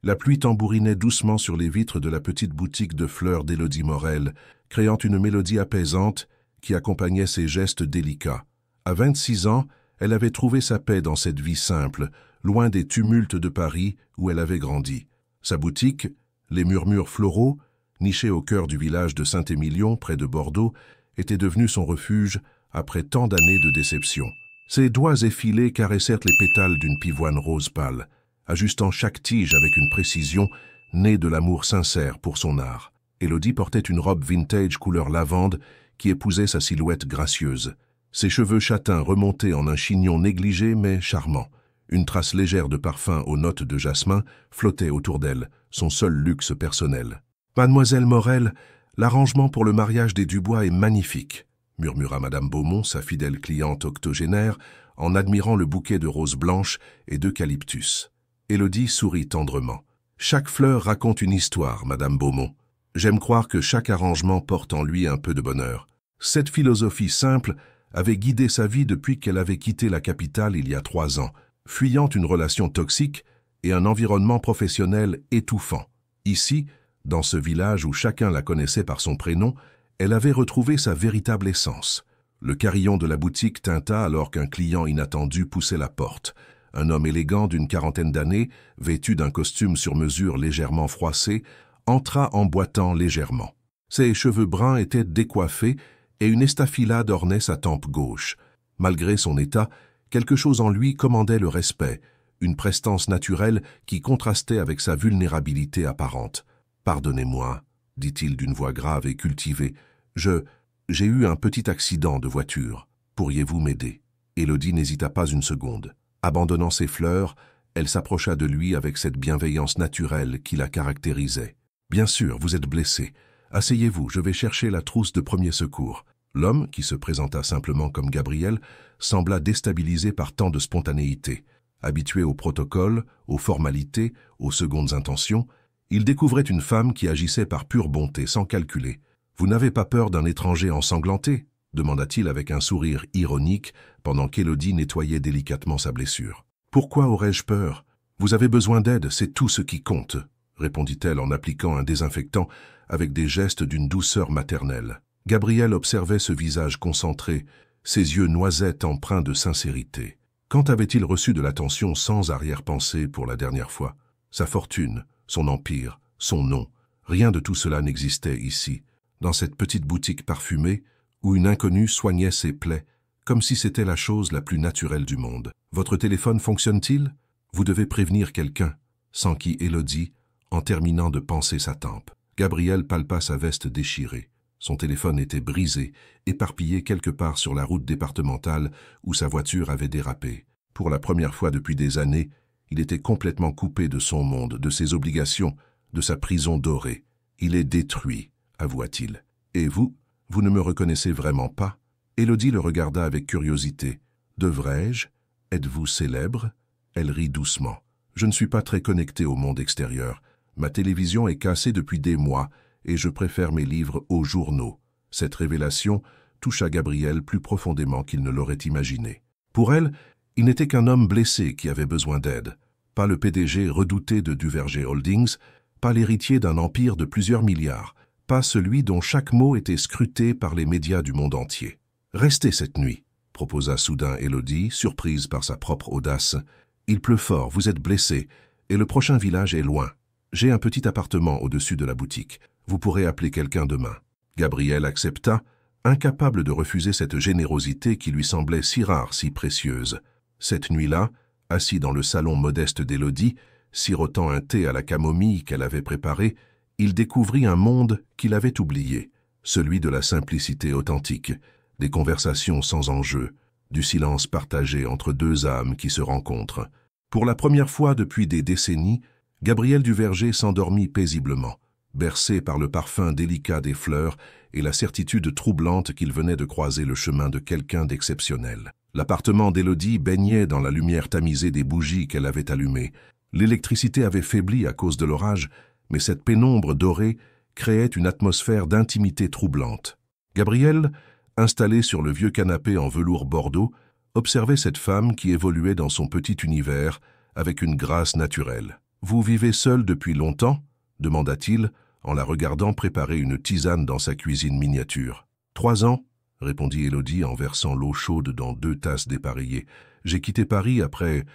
La pluie tambourinait doucement sur les vitres de la petite boutique de fleurs d'Élodie Morel, créant une mélodie apaisante qui accompagnait ses gestes délicats. À 26 ans, elle avait trouvé sa paix dans cette vie simple, loin des tumultes de Paris où elle avait grandi. Sa boutique, les murmures floraux, nichée au cœur du village de Saint-Émilion, près de Bordeaux, était devenue son refuge après tant d'années de déception. Ses doigts effilés caressèrent les pétales d'une pivoine rose pâle, ajustant chaque tige avec une précision née de l'amour sincère pour son art. Élodie portait une robe vintage couleur lavande qui épousait sa silhouette gracieuse. Ses cheveux châtains remontaient en un chignon négligé mais charmant. Une trace légère de parfum aux notes de jasmin flottait autour d'elle, son seul luxe personnel. « Mademoiselle Morel, l'arrangement pour le mariage des Dubois est magnifique », murmura Madame Beaumont, sa fidèle cliente octogénaire, en admirant le bouquet de roses blanches et d'eucalyptus. Élodie sourit tendrement. « Chaque fleur raconte une histoire, Madame Beaumont. J'aime croire que chaque arrangement porte en lui un peu de bonheur. » Cette philosophie simple avait guidé sa vie depuis qu'elle avait quitté la capitale il y a 3 ans, fuyant une relation toxique et un environnement professionnel étouffant. Ici, dans ce village où chacun la connaissait par son prénom, elle avait retrouvé sa véritable essence. Le carillon de la boutique tinta alors qu'un client inattendu poussait la porte. Un homme élégant d'une 40aine d'années, vêtu d'un costume sur mesure légèrement froissé, entra en boitant légèrement. Ses cheveux bruns étaient décoiffés et une estafilade ornait sa tempe gauche. Malgré son état, quelque chose en lui commandait le respect, une prestance naturelle qui contrastait avec sa vulnérabilité apparente. « Pardonnez-moi, dit-il d'une voix grave et cultivée, j'ai eu un petit accident de voiture. Pourriez-vous m'aider ?» Élodie n'hésita pas une seconde. Abandonnant ses fleurs, elle s'approcha de lui avec cette bienveillance naturelle qui la caractérisait. « Bien sûr, vous êtes blessé. Asseyez-vous, je vais chercher la trousse de premier secours. » L'homme, qui se présenta simplement comme Gabriel, sembla déstabilisé par tant de spontanéité. Habitué au protocole, aux formalités, aux secondes intentions, il découvrait une femme qui agissait par pure bonté, sans calculer. « Vous n'avez pas peur d'un étranger ensanglanté ?» demanda-t-il avec un sourire ironique pendant qu'Élodie nettoyait délicatement sa blessure. « Pourquoi aurais-je peur? Vous avez besoin d'aide, c'est tout ce qui compte, » répondit-elle en appliquant un désinfectant avec des gestes d'une douceur maternelle. Gabriel observait ce visage concentré, ses yeux noisettes empreints de sincérité. Quand avait-il reçu de l'attention sans arrière-pensée pour la dernière fois? Sa fortune, son empire, son nom, rien de tout cela n'existait ici, dans cette petite boutique parfumée où une inconnue soignait ses plaies, comme si c'était la chose la plus naturelle du monde. « Votre téléphone fonctionne-t-il? Vous devez prévenir quelqu'un, » s'enquit Élodie, en terminant de panser sa tempe. Gabriel palpa sa veste déchirée. Son téléphone était brisé, éparpillé quelque part sur la route départementale où sa voiture avait dérapé. Pour la première fois depuis des années, il était complètement coupé de son monde, de ses obligations, de sa prison dorée. « Il est détruit, » avoua-t-il. « Et vous ne me reconnaissez vraiment pas ?» Élodie le regarda avec curiosité. « Devrais-je? Êtes-vous célèbre ?» Elle rit doucement. « Je ne suis pas très connecté au monde extérieur. Ma télévision est cassée depuis des mois et je préfère mes livres aux journaux. » Cette révélation toucha Gabriel plus profondément qu'il ne l'aurait imaginé. Pour elle, il n'était qu'un homme blessé qui avait besoin d'aide. Pas le PDG redouté de Duverger Holdings, pas l'héritier d'un empire de plusieurs milliards, pas celui dont chaque mot était scruté par les médias du monde entier. « Restez cette nuit, » proposa soudain Élodie, surprise par sa propre audace. « Il pleut fort, vous êtes blessé, et le prochain village est loin. J'ai un petit appartement au-dessus de la boutique. Vous pourrez appeler quelqu'un demain. » Gabriel accepta, incapable de refuser cette générosité qui lui semblait si rare, si précieuse. Cette nuit-là, assis dans le salon modeste d'Élodie, sirotant un thé à la camomille qu'elle avait préparé, il découvrit un monde qu'il avait oublié, celui de la simplicité authentique, des conversations sans enjeu, du silence partagé entre deux âmes qui se rencontrent. Pour la première fois depuis des décennies, Gabriel Duverger s'endormit paisiblement, bercé par le parfum délicat des fleurs et la certitude troublante qu'il venait de croiser le chemin de quelqu'un d'exceptionnel. L'appartement d'Élodie baignait dans la lumière tamisée des bougies qu'elle avait allumées. L'électricité avait faibli à cause de l'orage, mais cette pénombre dorée créait une atmosphère d'intimité troublante. Gabriel, installé sur le vieux canapé en velours bordeaux, observait cette femme qui évoluait dans son petit univers avec une grâce naturelle. Vous vivez seul depuis longtemps » demanda-t-il, en la regardant préparer une tisane dans sa cuisine miniature. « 3 ans » répondit Élodie en versant l'eau chaude dans 2 tasses dépareillées. « J'ai quitté Paris après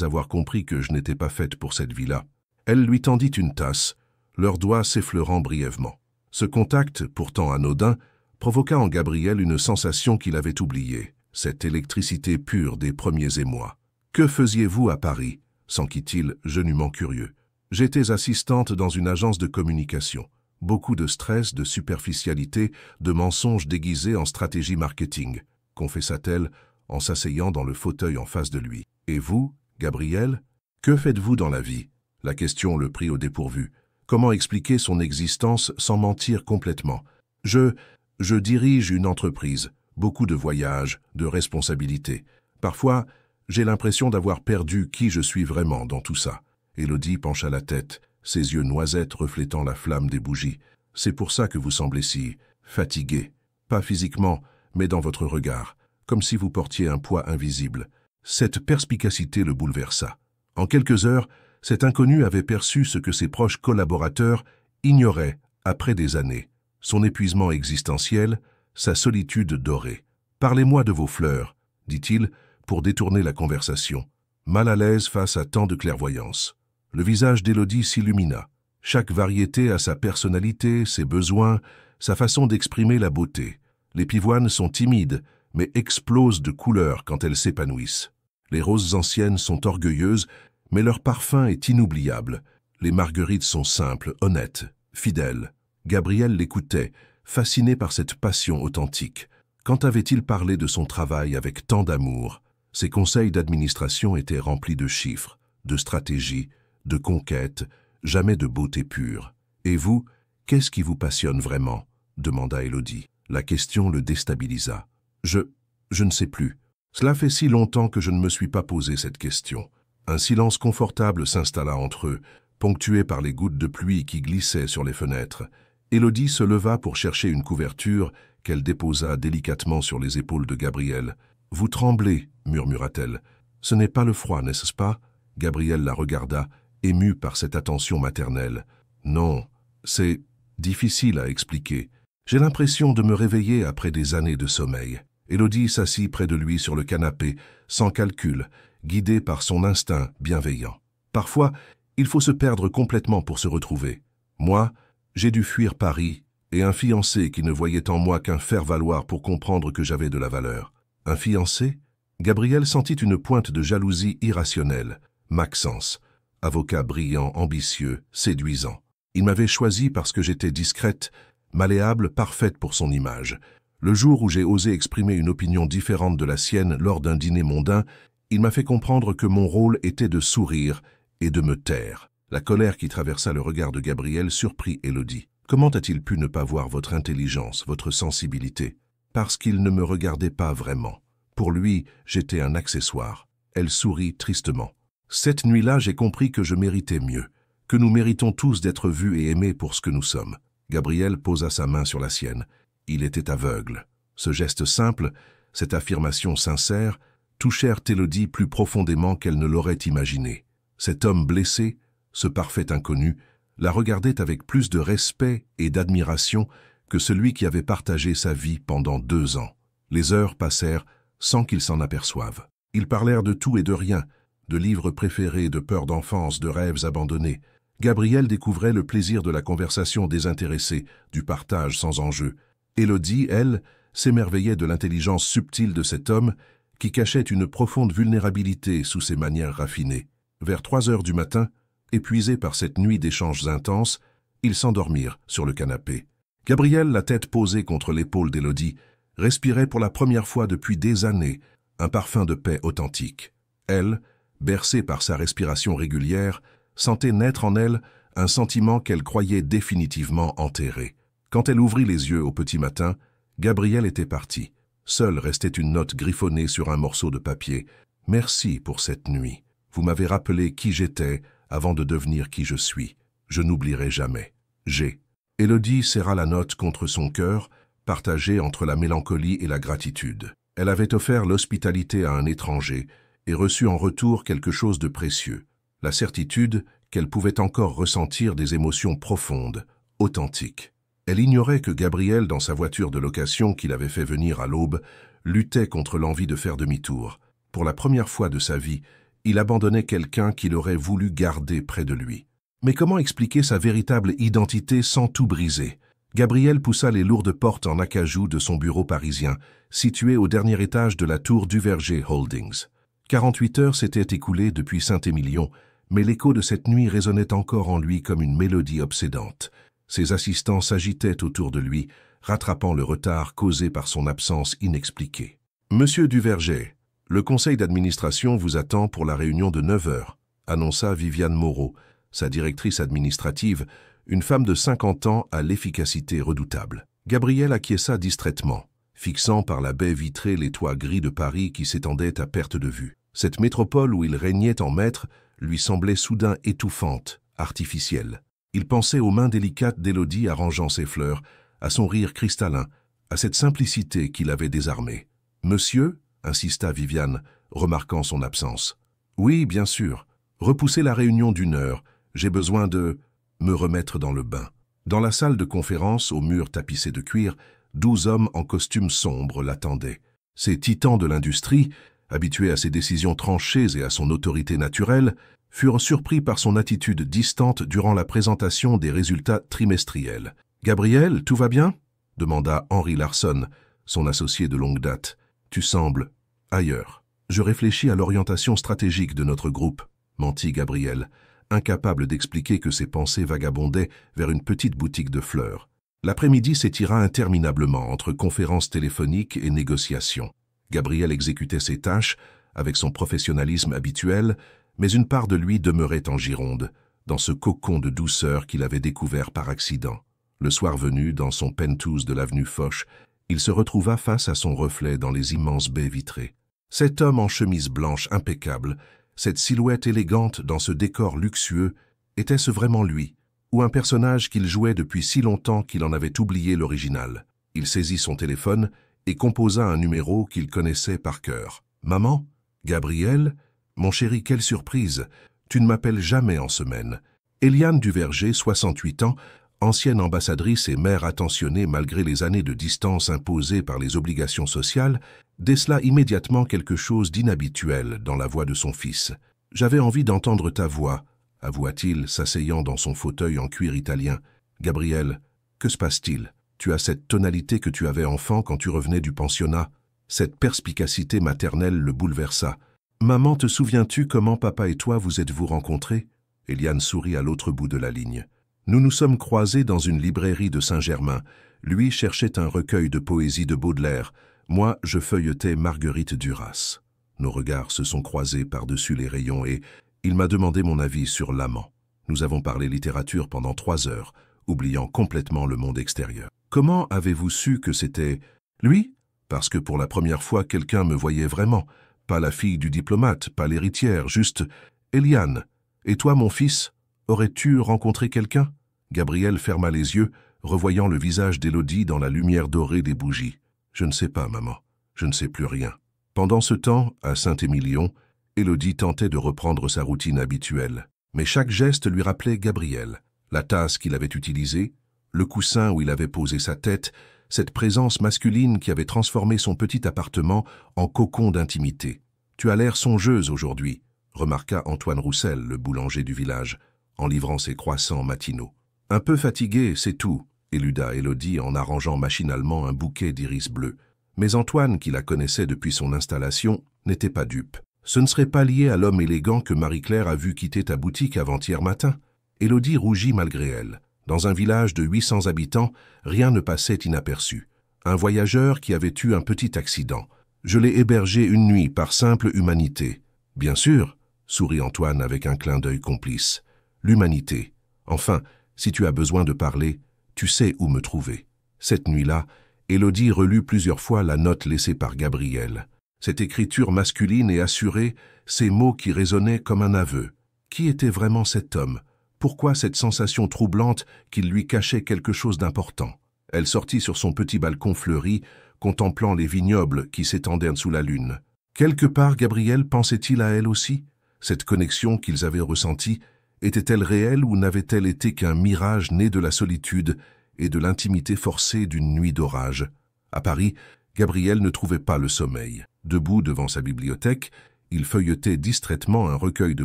avoir compris que je n'étais pas faite pour cette vie-là. » Elle lui tendit une tasse, leurs doigts s'effleurant brièvement. Ce contact, pourtant anodin, provoqua en Gabriel une sensation qu'il avait oubliée, cette électricité pure des premiers émois. « Que faisiez-vous à Paris » s'enquit-il, genument curieux. « J'étais assistante dans une agence de communication. Beaucoup de stress, de superficialité, de mensonges déguisés en stratégie marketing, confessa-t-elle en s'asseyant dans le fauteuil en face de lui. Et vous, Gabriel, que faites-vous dans la vie » La question le prit au dépourvu. Comment expliquer son existence sans mentir complètement? Je dirige une entreprise, beaucoup de voyages, de responsabilités. Parfois, j'ai l'impression d'avoir perdu qui je suis vraiment dans tout ça. Élodie pencha la tête, ses yeux noisettes reflétant la flamme des bougies. C'est pour ça que vous semblez si fatigué. Pas physiquement, mais dans votre regard, comme si vous portiez un poids invisible. Cette perspicacité le bouleversa. En quelques heures, cet inconnu avait perçu ce que ses proches collaborateurs ignoraient après des années. Son épuisement existentiel, sa solitude dorée. « Parlez-moi de vos fleurs », dit-il, pour détourner la conversation, mal à l'aise face à tant de clairvoyance. Le visage d'Élodie s'illumina. Chaque variété a sa personnalité, ses besoins, sa façon d'exprimer la beauté. Les pivoines sont timides, mais explosent de couleurs quand elles s'épanouissent. Les roses anciennes sont orgueilleuses, mais leur parfum est inoubliable. Les marguerites sont simples, honnêtes, fidèles. Gabriel l'écoutait, fasciné par cette passion authentique. Quand avait-il parlé de son travail avec tant d'amour? Ses conseils d'administration étaient remplis de chiffres, de stratégies, de conquêtes, jamais de beauté pure. « Et vous, qu'est-ce qui vous passionne vraiment ?» demanda Élodie. La question le déstabilisa. « Je ne sais plus. Cela fait si longtemps que je ne me suis pas posé cette question. » Un silence confortable s'installa entre eux, ponctué par les gouttes de pluie qui glissaient sur les fenêtres. Élodie se leva pour chercher une couverture qu'elle déposa délicatement sur les épaules de Gabriel. « Vous tremblez, » murmura-t-elle. « Ce n'est pas le froid, n'est-ce pas ?» Gabriel la regarda, ému par cette attention maternelle. « Non, c'est difficile à expliquer. J'ai l'impression de me réveiller après des années de sommeil. » Élodie s'assit près de lui sur le canapé, sans calcul, guidée par son instinct bienveillant. « Parfois, il faut se perdre complètement pour se retrouver. Moi, j'ai dû fuir Paris et un fiancé qui ne voyait en moi qu'un faire-valoir pour comprendre que j'avais de la valeur. Un fiancé ?» Gabriel sentit une pointe de jalousie irrationnelle. Maxence, avocat brillant, ambitieux, séduisant. Il m'avait choisi parce que j'étais discrète, malléable, parfaite pour son image. Le jour où j'ai osé exprimer une opinion différente de la sienne lors d'un dîner mondain, il m'a fait comprendre que mon rôle était de sourire et de me taire. La colère qui traversa le regard de Gabriel surprit Élodie. Comment a-t-il pu ne pas voir votre intelligence, votre sensibilité? Parce qu'il ne me regardait pas vraiment. Pour lui, j'étais un accessoire. Elle sourit tristement. Cette nuit-là, j'ai compris que je méritais mieux, que nous méritons tous d'être vus et aimés pour ce que nous sommes. Gabriel posa sa main sur la sienne. Il était aveugle. Ce geste simple, cette affirmation sincère, touchèrent Élodie plus profondément qu'elle ne l'aurait imaginé. Cet homme blessé, ce parfait inconnu, la regardait avec plus de respect et d'admiration que celui qui avait partagé sa vie pendant 2 ans. Les heures passèrent sans qu'ils s'en aperçoivent. Ils parlèrent de tout et de rien, de livres préférés, de peurs d'enfance, de rêves abandonnés. Gabriel découvrait le plaisir de la conversation désintéressée, du partage sans enjeu. Élodie, elle, s'émerveillait de l'intelligence subtile de cet homme qui cachait une profonde vulnérabilité sous ses manières raffinées. Vers 3 heures du matin, épuisés par cette nuit d'échanges intenses, ils s'endormirent sur le canapé. Gabriel, la tête posée contre l'épaule d'Élodie, respirait pour la première fois depuis des années un parfum de paix authentique. Elle, bercée par sa respiration régulière, sentait naître en elle un sentiment qu'elle croyait définitivement enterré. Quand elle ouvrit les yeux au petit matin, Gabriel était parti. Seule restait une note griffonnée sur un morceau de papier. « Merci pour cette nuit. Vous m'avez rappelé qui j'étais avant de devenir qui je suis. Je n'oublierai jamais. G. » Élodie serra la note contre son cœur, partagée entre la mélancolie et la gratitude. Elle avait offert l'hospitalité à un étranger et reçu en retour quelque chose de précieux, la certitude qu'elle pouvait encore ressentir des émotions profondes, authentiques. Elle ignorait que Gabriel, dans sa voiture de location qu'il avait fait venir à l'aube, luttait contre l'envie de faire demi-tour. Pour la première fois de sa vie, il abandonnait quelqu'un qu'il aurait voulu garder près de lui. Mais comment expliquer sa véritable identité sans tout briser? Gabriel poussa les lourdes portes en acajou de son bureau parisien, situé au dernier étage de la tour Duverger Holdings. 48 heures s'étaient écoulées depuis Saint-Émilion, mais l'écho de cette nuit résonnait encore en lui comme une mélodie obsédante. Ses assistants s'agitaient autour de lui, rattrapant le retard causé par son absence inexpliquée. « Monsieur Duverger, le conseil d'administration vous attend pour la réunion de 9 heures, annonça Viviane Moreau, sa directrice administrative, une femme de 50 ans à l'efficacité redoutable. Gabriel acquiesça distraitement, fixant par la baie vitrée les toits gris de Paris qui s'étendaient à perte de vue. Cette métropole où il régnait en maître lui semblait soudain étouffante, artificielle. Il pensait aux mains délicates d'Élodie arrangeant ses fleurs, à son rire cristallin, à cette simplicité qui l'avait désarmé. « Monsieur » insista Viviane, remarquant son absence. « Oui, bien sûr. Repoussez la réunion d'1 heure. J'ai besoin de me remettre dans le bain. » Dans la salle de conférence, aux murs tapissés de cuir, 12 hommes en costume sombre l'attendaient. Ces titans de l'industrie, habitués à ses décisions tranchées et à son autorité naturelle, furent surpris par son attitude distante durant la présentation des résultats trimestriels. « Gabriel, tout va bien ?» demanda Henri Larsson, son associé de longue date. « Tu sembles ailleurs. »« Je réfléchis à l'orientation stratégique de notre groupe, » mentit Gabriel, incapable d'expliquer que ses pensées vagabondaient vers une petite boutique de fleurs. L'après-midi s'étira interminablement entre conférences téléphoniques et négociations. Gabriel exécutait ses tâches avec son professionnalisme habituel, mais une part de lui demeurait en Gironde, dans ce cocon de douceur qu'il avait découvert par accident. Le soir venu, dans son penthouse de l'avenue Foch, il se retrouva face à son reflet dans les immenses baies vitrées. Cet homme en chemise blanche impeccable, cette silhouette élégante dans ce décor luxueux, était-ce vraiment lui, ou un personnage qu'il jouait depuis si longtemps qu'il en avait oublié l'original? Il saisit son téléphone et composa un numéro qu'il connaissait par cœur. « Maman? Gabriel? Mon chéri, quelle surprise! Tu ne m'appelles jamais en semaine. » Eliane Duverger, 68 ans, ancienne ambassadrice et mère attentionnée malgré les années de distance imposées par les obligations sociales, décela immédiatement quelque chose d'inhabituel dans la voix de son fils. « J'avais envie d'entendre ta voix, » avoua-t-il, s'asseyant dans son fauteuil en cuir italien. « Gabriel, que se passe-t-il? Tu as cette tonalité que tu avais enfant quand tu revenais du pensionnat. » Cette perspicacité maternelle le bouleversa. « Maman, te souviens-tu comment papa et toi vous êtes-vous rencontrés ?» Eliane sourit à l'autre bout de la ligne. « Nous nous sommes croisés dans une librairie de Saint-Germain. Lui cherchait un recueil de poésie de Baudelaire. Moi, je feuilletais Marguerite Duras. Nos regards se sont croisés par-dessus les rayons et il m'a demandé mon avis sur l'amant. Nous avons parlé littérature pendant 3 heures, oubliant complètement le monde extérieur. Comment avez-vous su que c'était lui? Parce que pour la première fois, quelqu'un me voyait vraiment. Pas la fille du diplomate, pas l'héritière, juste Eliane. Et toi, mon fils, aurais-tu rencontré quelqu'un? » Gabriel ferma les yeux, revoyant le visage d'Élodie dans la lumière dorée des bougies. « Je ne sais pas, maman. Je ne sais plus rien. » Pendant ce temps, à Saint-Émilion, Élodie tentait de reprendre sa routine habituelle. Mais chaque geste lui rappelait Gabriel. La tasse qu'il avait utilisée, le coussin où il avait posé sa tête, cette présence masculine qui avait transformé son petit appartement en cocon d'intimité. « Tu as l'air songeuse aujourd'hui », remarqua Antoine Roussel, le boulanger du village, en livrant ses croissants matinaux. « Un peu fatigué, c'est tout », éluda Élodie en arrangeant machinalement un bouquet d'iris bleus. Mais Antoine, qui la connaissait depuis son installation, n'était pas dupe. « Ce ne serait pas lié à l'homme élégant que Marie-Claire a vu quitter ta boutique avant-hier matin ?» Élodie rougit malgré elle. Dans un village de 800 habitants, rien ne passait inaperçu. Un voyageur qui avait eu un petit accident. Je l'ai hébergé une nuit par simple humanité. « Bien sûr », sourit Antoine avec un clin d'œil complice. « L'humanité. Enfin, si tu as besoin de parler, tu sais où me trouver. » Cette nuit-là, Élodie relut plusieurs fois la note laissée par Gabriel. Cette écriture masculine et assurée, ces mots qui résonnaient comme un aveu. Qui était vraiment cet homme? Pourquoi cette sensation troublante qu'il lui cachait quelque chose d'important? Elle sortit sur son petit balcon fleuri, contemplant les vignobles qui s'étendaient sous la lune. Quelque part, Gabriel pensait-il à elle aussi? Cette connexion qu'ils avaient ressentie était-elle réelle ou n'avait-elle été qu'un mirage né de la solitude et de l'intimité forcée d'une nuit d'orage? À Paris, Gabriel ne trouvait pas le sommeil. Debout devant sa bibliothèque, il feuilletait distraitement un recueil de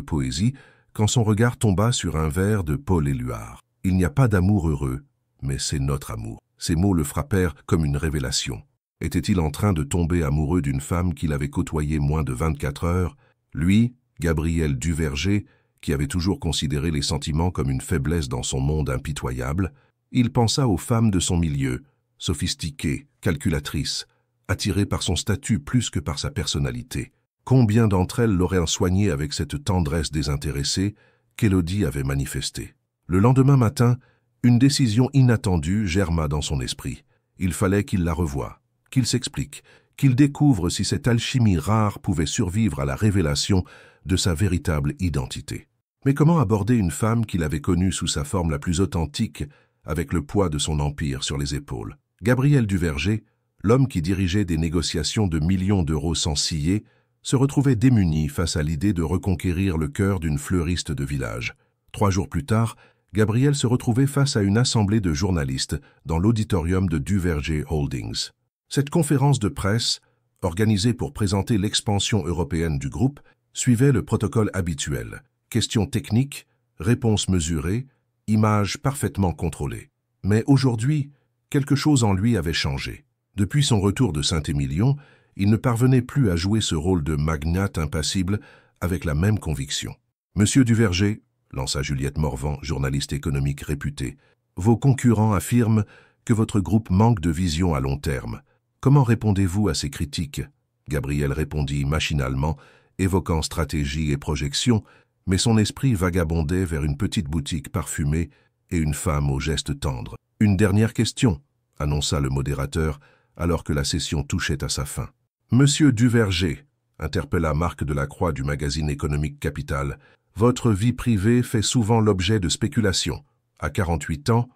poésie quand son regard tomba sur un vers de Paul Éluard. « Il n'y a pas d'amour heureux, mais c'est notre amour. » Ces mots le frappèrent comme une révélation. Était-il en train de tomber amoureux d'une femme qu'il avait côtoyée moins de 24 heures? Lui, Gabriel Duverger, qui avait toujours considéré les sentiments comme une faiblesse dans son monde impitoyable, il pensa aux femmes de son milieu, sophistiquées, calculatrices, attirées par son statut plus que par sa personnalité. Combien d'entre elles l'auraient soigné avec cette tendresse désintéressée qu'Élodie avait manifestée? Le lendemain matin, une décision inattendue germa dans son esprit. Il fallait qu'il la revoie, qu'il s'explique, qu'il découvre si cette alchimie rare pouvait survivre à la révélation de sa véritable identité. Mais comment aborder une femme qu'il avait connue sous sa forme la plus authentique, avec le poids de son empire sur les épaules? Gabriel Duverger, l'homme qui dirigeait des négociations de millions d'euros sans ciller, se retrouvait démuni face à l'idée de reconquérir le cœur d'une fleuriste de village. 3 jours plus tard, Gabriel se retrouvait face à une assemblée de journalistes dans l'auditorium de Duverger Holdings. Cette conférence de presse, organisée pour présenter l'expansion européenne du groupe, suivait le protocole habituel. Questions techniques, réponses mesurées, images parfaitement contrôlées. Mais aujourd'hui, quelque chose en lui avait changé. Depuis son retour de Saint-Émilion, il ne parvenait plus à jouer ce rôle de magnate impassible avec la même conviction. « Monsieur Duverger », lança Juliette Morvan, journaliste économique réputée, « vos concurrents affirment que votre groupe manque de vision à long terme. Comment répondez-vous à ces critiques ?» Gabriel répondit machinalement, évoquant stratégie et projection, mais son esprit vagabondait vers une petite boutique parfumée et une femme aux gestes tendres. « Une dernière question », annonça le modérateur, alors que la session touchait à sa fin. « Monsieur Duverger », interpella Marc Delacroix du magazine économique Capital, « votre vie privée fait souvent l'objet de spéculations. À 38 ans,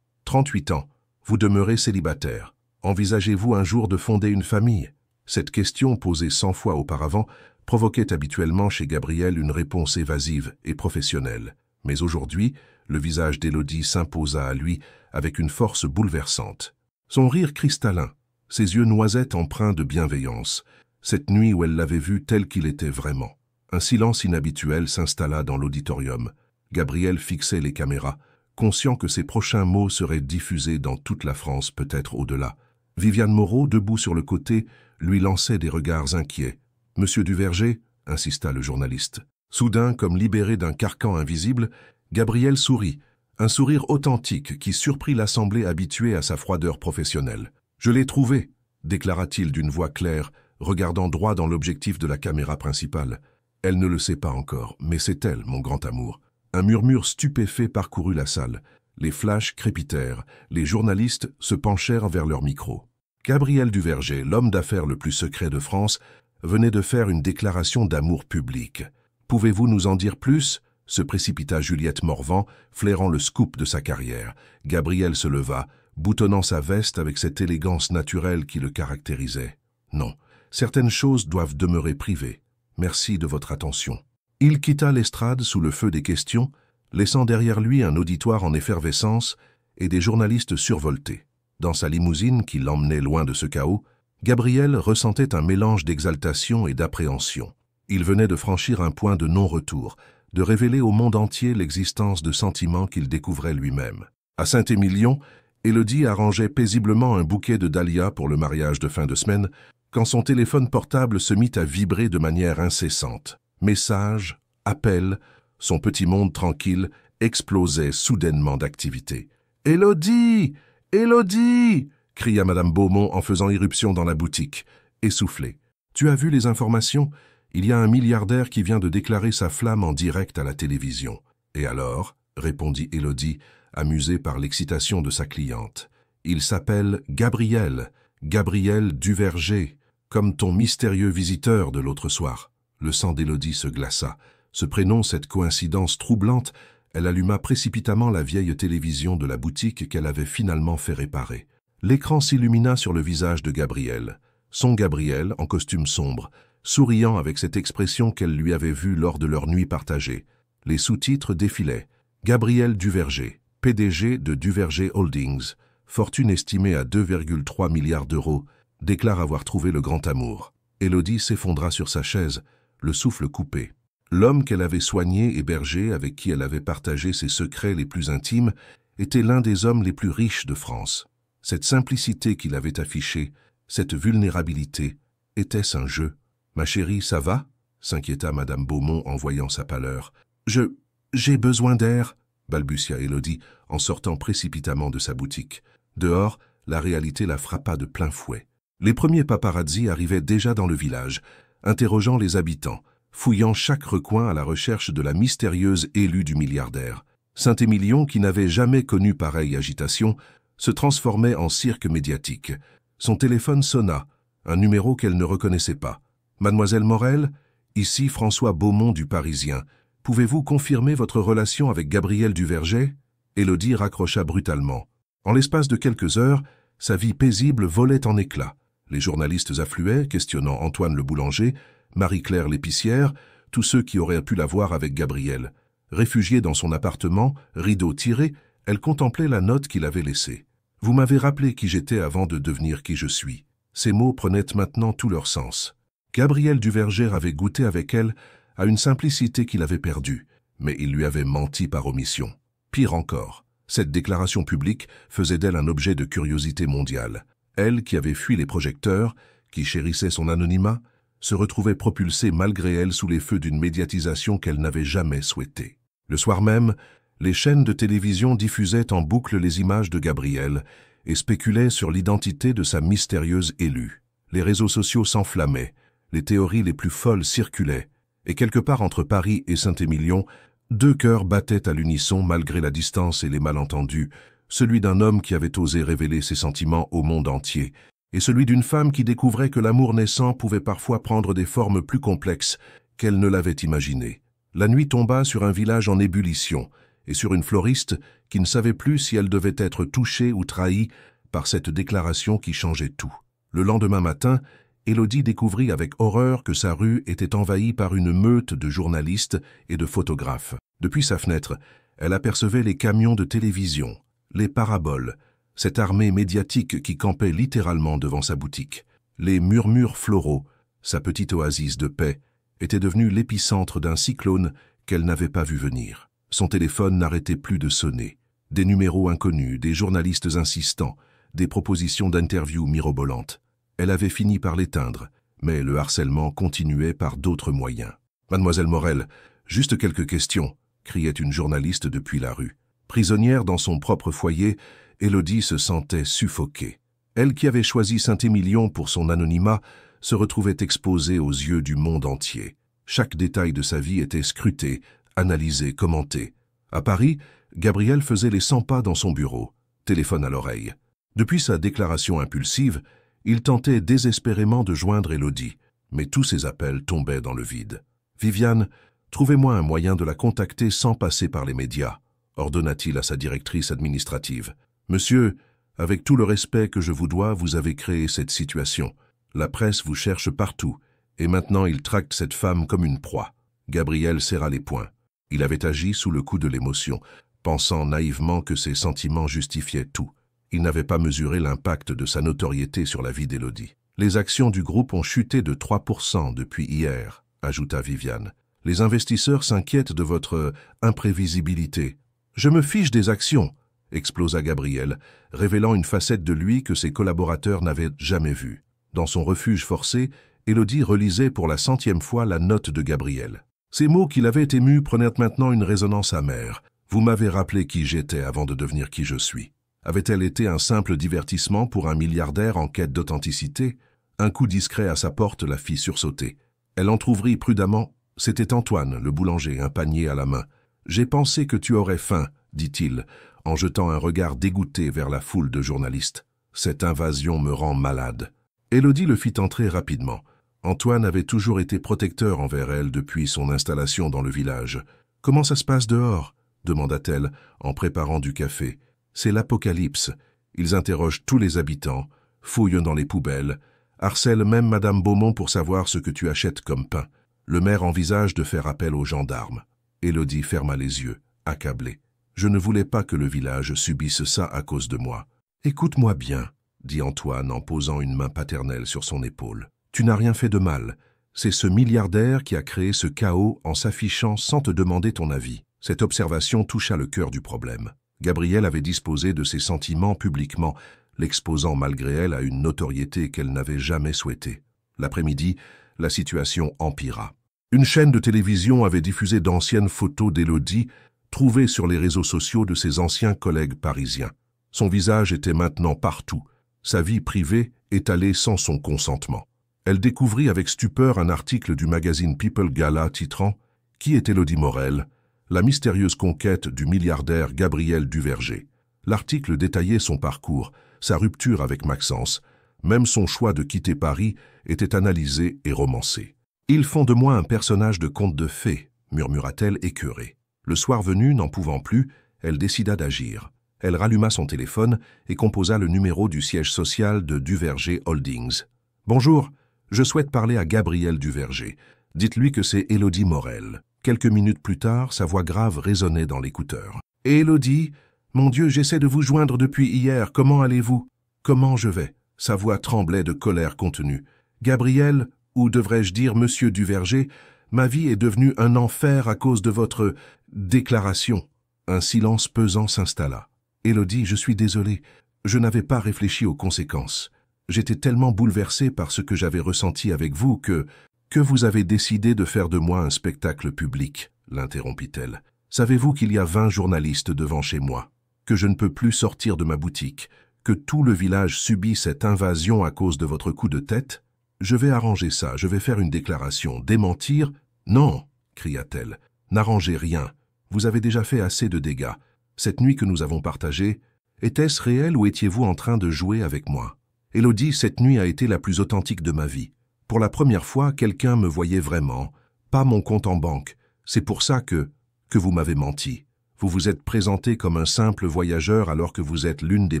38 ans, vous demeurez célibataire. Envisagez-vous un jour de fonder une famille? » Cette question, posée 100 fois auparavant, provoquait habituellement chez Gabriel une réponse évasive et professionnelle. Mais aujourd'hui, le visage d'Élodie s'imposa à lui avec une force bouleversante. Son rire cristallin, ses yeux noisettes empreints de bienveillance, cette nuit où elle l'avait vu tel qu'il était vraiment. Un silence inhabituel s'installa dans l'auditorium. Gabriel fixait les caméras, conscient que ses prochains mots seraient diffusés dans toute la France, peut-être au-delà. Viviane Moreau, debout sur le côté, lui lançait des regards inquiets. « Monsieur Duverger » insista le journaliste. Soudain, comme libéré d'un carcan invisible, Gabriel sourit, un sourire authentique qui surprit l'assemblée habituée à sa froideur professionnelle. « Je l'ai trouvé » déclara-t-il d'une voix claire, regardant droit dans l'objectif de la caméra principale. « Elle ne le sait pas encore, mais c'est elle, mon grand amour. » Un murmure stupéfait parcourut la salle. Les flashs crépitèrent, les journalistes se penchèrent vers leur micro. Gabriel Duverger, l'homme d'affaires le plus secret de France, venait de faire une déclaration d'amour public. « Pouvez-vous nous en dire plus ?» se précipita Juliette Morvan, flairant le scoop de sa carrière. Gabriel se leva, boutonnant sa veste avec cette élégance naturelle qui le caractérisait. « Non, certaines choses doivent demeurer privées. Merci de votre attention. » Il quitta l'estrade sous le feu des questions, laissant derrière lui un auditoire en effervescence et des journalistes survoltés. Dans sa limousine qui l'emmenait loin de ce chaos, Gabriel ressentait un mélange d'exaltation et d'appréhension. Il venait de franchir un point de non-retour, de révéler au monde entier l'existence de sentiments qu'il découvrait lui-même. À Saint-Émilion, Élodie arrangeait paisiblement un bouquet de dahlias pour le mariage de fin de semaine, quand son téléphone portable se mit à vibrer de manière incessante. Messages, appels, son petit monde tranquille explosait soudainement d'activité. « Élodie! Élodie !» cria Madame Beaumont en faisant irruption dans la boutique, essoufflée. « Tu as vu les informations? Il y a un milliardaire qui vient de déclarer sa flamme en direct à la télévision. »« Et alors ?» répondit Élodie, amusée par l'excitation de sa cliente. « Il s'appelle Gabriel Duverger, comme ton mystérieux visiteur de l'autre soir. » Le sang d'Élodie se glaça. Ce prénom, cette coïncidence troublante, elle alluma précipitamment la vieille télévision de la boutique qu'elle avait finalement fait réparer. L'écran s'illumina sur le visage de Gabriel. Son Gabriel, en costume sombre, souriant avec cette expression qu'elle lui avait vue lors de leur nuit partagée. Les sous-titres défilaient. Gabriel Duverger, PDG de Duverger Holdings, fortune estimée à 2,3 milliards d'euros, déclare avoir trouvé le grand amour. Élodie s'effondra sur sa chaise, le souffle coupé. L'homme qu'elle avait soigné, hébergé, avec qui elle avait partagé ses secrets les plus intimes, était l'un des hommes les plus riches de France. Cette simplicité qu'il avait affichée, cette vulnérabilité, était-ce un jeu? « Ma chérie, ça va ?» s'inquiéta Madame Beaumont en voyant sa pâleur. « J'ai besoin d'air » balbutia Élodie en sortant précipitamment de sa boutique. Dehors, la réalité la frappa de plein fouet. Les premiers paparazzis arrivaient déjà dans le village, interrogeant les habitants, fouillant chaque recoin à la recherche de la mystérieuse élue du milliardaire. Saint-Émilion, qui n'avait jamais connu pareille agitation, se transformait en cirque médiatique. Son téléphone sonna, un numéro qu'elle ne reconnaissait pas. « Mademoiselle Morel, ici François Beaumont du Parisien. Pouvez-vous confirmer votre relation avec Gabriel Duverger ?» Élodie raccrocha brutalement. En l'espace de quelques heures, sa vie paisible volait en éclats. Les journalistes affluaient, questionnant Antoine le boulanger, Marie-Claire l'épicière, tous ceux qui auraient pu la voir avec Gabriel. Réfugiée dans son appartement, rideau tiré, elle contemplait la note qu'il avait laissée. « Vous m'avez rappelé qui j'étais avant de devenir qui je suis. » Ces mots prenaient maintenant tout leur sens. Gabriel Duverger avait goûté avec elle à une simplicité qu'il avait perdue, mais il lui avait menti par omission. Pire encore, cette déclaration publique faisait d'elle un objet de curiosité mondiale. Elle, qui avait fui les projecteurs, qui chérissait son anonymat, se retrouvait propulsée malgré elle sous les feux d'une médiatisation qu'elle n'avait jamais souhaitée. Le soir même, les chaînes de télévision diffusaient en boucle les images de Gabriel et spéculaient sur l'identité de sa mystérieuse élue. Les réseaux sociaux s'enflammaient, les théories les plus folles circulaient, et quelque part entre Paris et Saint-Émilion, deux cœurs battaient à l'unisson malgré la distance et les malentendus, celui d'un homme qui avait osé révéler ses sentiments au monde entier, et celui d'une femme qui découvrait que l'amour naissant pouvait parfois prendre des formes plus complexes qu'elle ne l'avait imaginé. La nuit tomba sur un village en ébullition, et sur une floriste qui ne savait plus si elle devait être touchée ou trahie par cette déclaration qui changeait tout. Le lendemain matin, Élodie découvrit avec horreur que sa rue était envahie par une meute de journalistes et de photographes. Depuis sa fenêtre, elle apercevait les camions de télévision, les paraboles, cette armée médiatique qui campait littéralement devant sa boutique. Les murmures floraux, sa petite oasis de paix, étaient devenus l'épicentre d'un cyclone qu'elle n'avait pas vu venir. Son téléphone n'arrêtait plus de sonner. Des numéros inconnus, des journalistes insistants, des propositions d'interviews mirobolantes. Elle avait fini par l'éteindre, mais le harcèlement continuait par d'autres moyens. « Mademoiselle Morel, juste quelques questions », criait une journaliste depuis la rue. Prisonnière dans son propre foyer, Élodie se sentait suffoquée. Elle qui avait choisi Saint-Émilion pour son anonymat se retrouvait exposée aux yeux du monde entier. Chaque détail de sa vie était scruté, analysé, commenté. À Paris, Gabriel faisait les 100 pas dans son bureau, téléphone à l'oreille. Depuis sa déclaration impulsive, il tentait désespérément de joindre Élodie, mais tous ses appels tombaient dans le vide. « Viviane, trouvez-moi un moyen de la contacter sans passer par les médias », ordonna-t-il à sa directrice administrative. « Monsieur, avec tout le respect que je vous dois, vous avez créé cette situation. La presse vous cherche partout, et maintenant il tracte cette femme comme une proie. » Gabriel serra les poings. Il avait agi sous le coup de l'émotion, pensant naïvement que ses sentiments justifiaient tout. Il n'avait pas mesuré l'impact de sa notoriété sur la vie d'Élodie. « Les actions du groupe ont chuté de 3% depuis hier, » ajouta Viviane. « Les investisseurs s'inquiètent de votre imprévisibilité. »« Je me fiche des actions !» explosa Gabriel, révélant une facette de lui que ses collaborateurs n'avaient jamais vue. Dans son refuge forcé, Élodie relisait pour la 100e fois la note de Gabriel. Ces mots qui l'avaient ému prenaient maintenant une résonance amère. « Vous m'avez rappelé qui j'étais avant de devenir qui je suis. » Avait-elle été un simple divertissement pour un milliardaire en quête d'authenticité? Un coup discret à sa porte la fit sursauter. Elle entr'ouvrit prudemment. C'était Antoine, le boulanger, un panier à la main. « J'ai pensé que tu aurais faim, » dit-il, en jetant un regard dégoûté vers la foule de journalistes. « Cette invasion me rend malade. » Élodie le fit entrer rapidement. Antoine avait toujours été protecteur envers elle depuis son installation dans le village. « Comment ça se passe dehors ?» demanda-t-elle en préparant du café. « C'est l'apocalypse. Ils interrogent tous les habitants, fouillent dans les poubelles, Harcèle même Madame Beaumont pour savoir ce que tu achètes comme pain. Le maire envisage de faire appel aux gendarmes. Élodie ferma les yeux, accablée. Je ne voulais pas que le village subisse ça à cause de moi. Écoute-moi bien, dit Antoine en posant une main paternelle sur son épaule. Tu n'as rien fait de mal. C'est ce milliardaire qui a créé ce chaos en s'affichant sans te demander ton avis. Cette observation toucha le cœur du problème. Gabrielle avait disposé de ses sentiments publiquement, l'exposant malgré elle à une notoriété qu'elle n'avait jamais souhaitée. L'après-midi, la situation empira. Une chaîne de télévision avait diffusé d'anciennes photos d'Élodie, trouvées sur les réseaux sociaux de ses anciens collègues parisiens. Son visage était maintenant partout, sa vie privée étalée sans son consentement. Elle découvrit avec stupeur un article du magazine People Gala titrant « Qui est Élodie Morel ? La mystérieuse conquête du milliardaire Gabriel Duverger ». L'article détaillait son parcours, sa rupture avec Maxence. Même son choix de quitter Paris était analysé et romancé. « Ils font de moi un personnage de conte de fées », murmura-t-elle écœurée. Le soir venu, n'en pouvant plus, elle décida d'agir. Elle ralluma son téléphone et composa le numéro du siège social de Duverger Holdings. « Bonjour, je souhaite parler à Gabriel Duverger. Dites-lui que c'est Élodie Morel. » Quelques minutes plus tard, sa voix grave résonnait dans l'écouteur. « Élodie, mon Dieu, j'essaie de vous joindre depuis hier. Comment allez-vous ? » »« Comment je vais ?» Sa voix tremblait de colère contenue. « Gabriel, ou devrais-je dire Monsieur Duverger, ma vie est devenue un enfer à cause de votre déclaration. » Un silence pesant s'installa. « Élodie, je suis désolé. Je n'avais pas réfléchi aux conséquences. J'étais tellement bouleversé par ce que j'avais ressenti avec vous que vous avez décidé de faire de moi un spectacle public, l'interrompit-elle. Savez-vous qu'il y a 20 journalistes devant chez moi, que je ne peux plus sortir de ma boutique, que tout le village subit cette invasion à cause de votre coup de tête? Je vais arranger ça, je vais faire une déclaration. Démentir? Non, cria-t-elle. N'arrangez rien. Vous avez déjà fait assez de dégâts. Cette nuit que nous avons partagée, était-ce réel ou étiez-vous en train de jouer avec moi? Élodie, cette nuit a été la plus authentique de ma vie. Pour la première fois, quelqu'un me voyait vraiment, pas mon compte en banque. C'est pour ça que vous m'avez menti. Vous vous êtes présenté comme un simple voyageur alors que vous êtes l'une des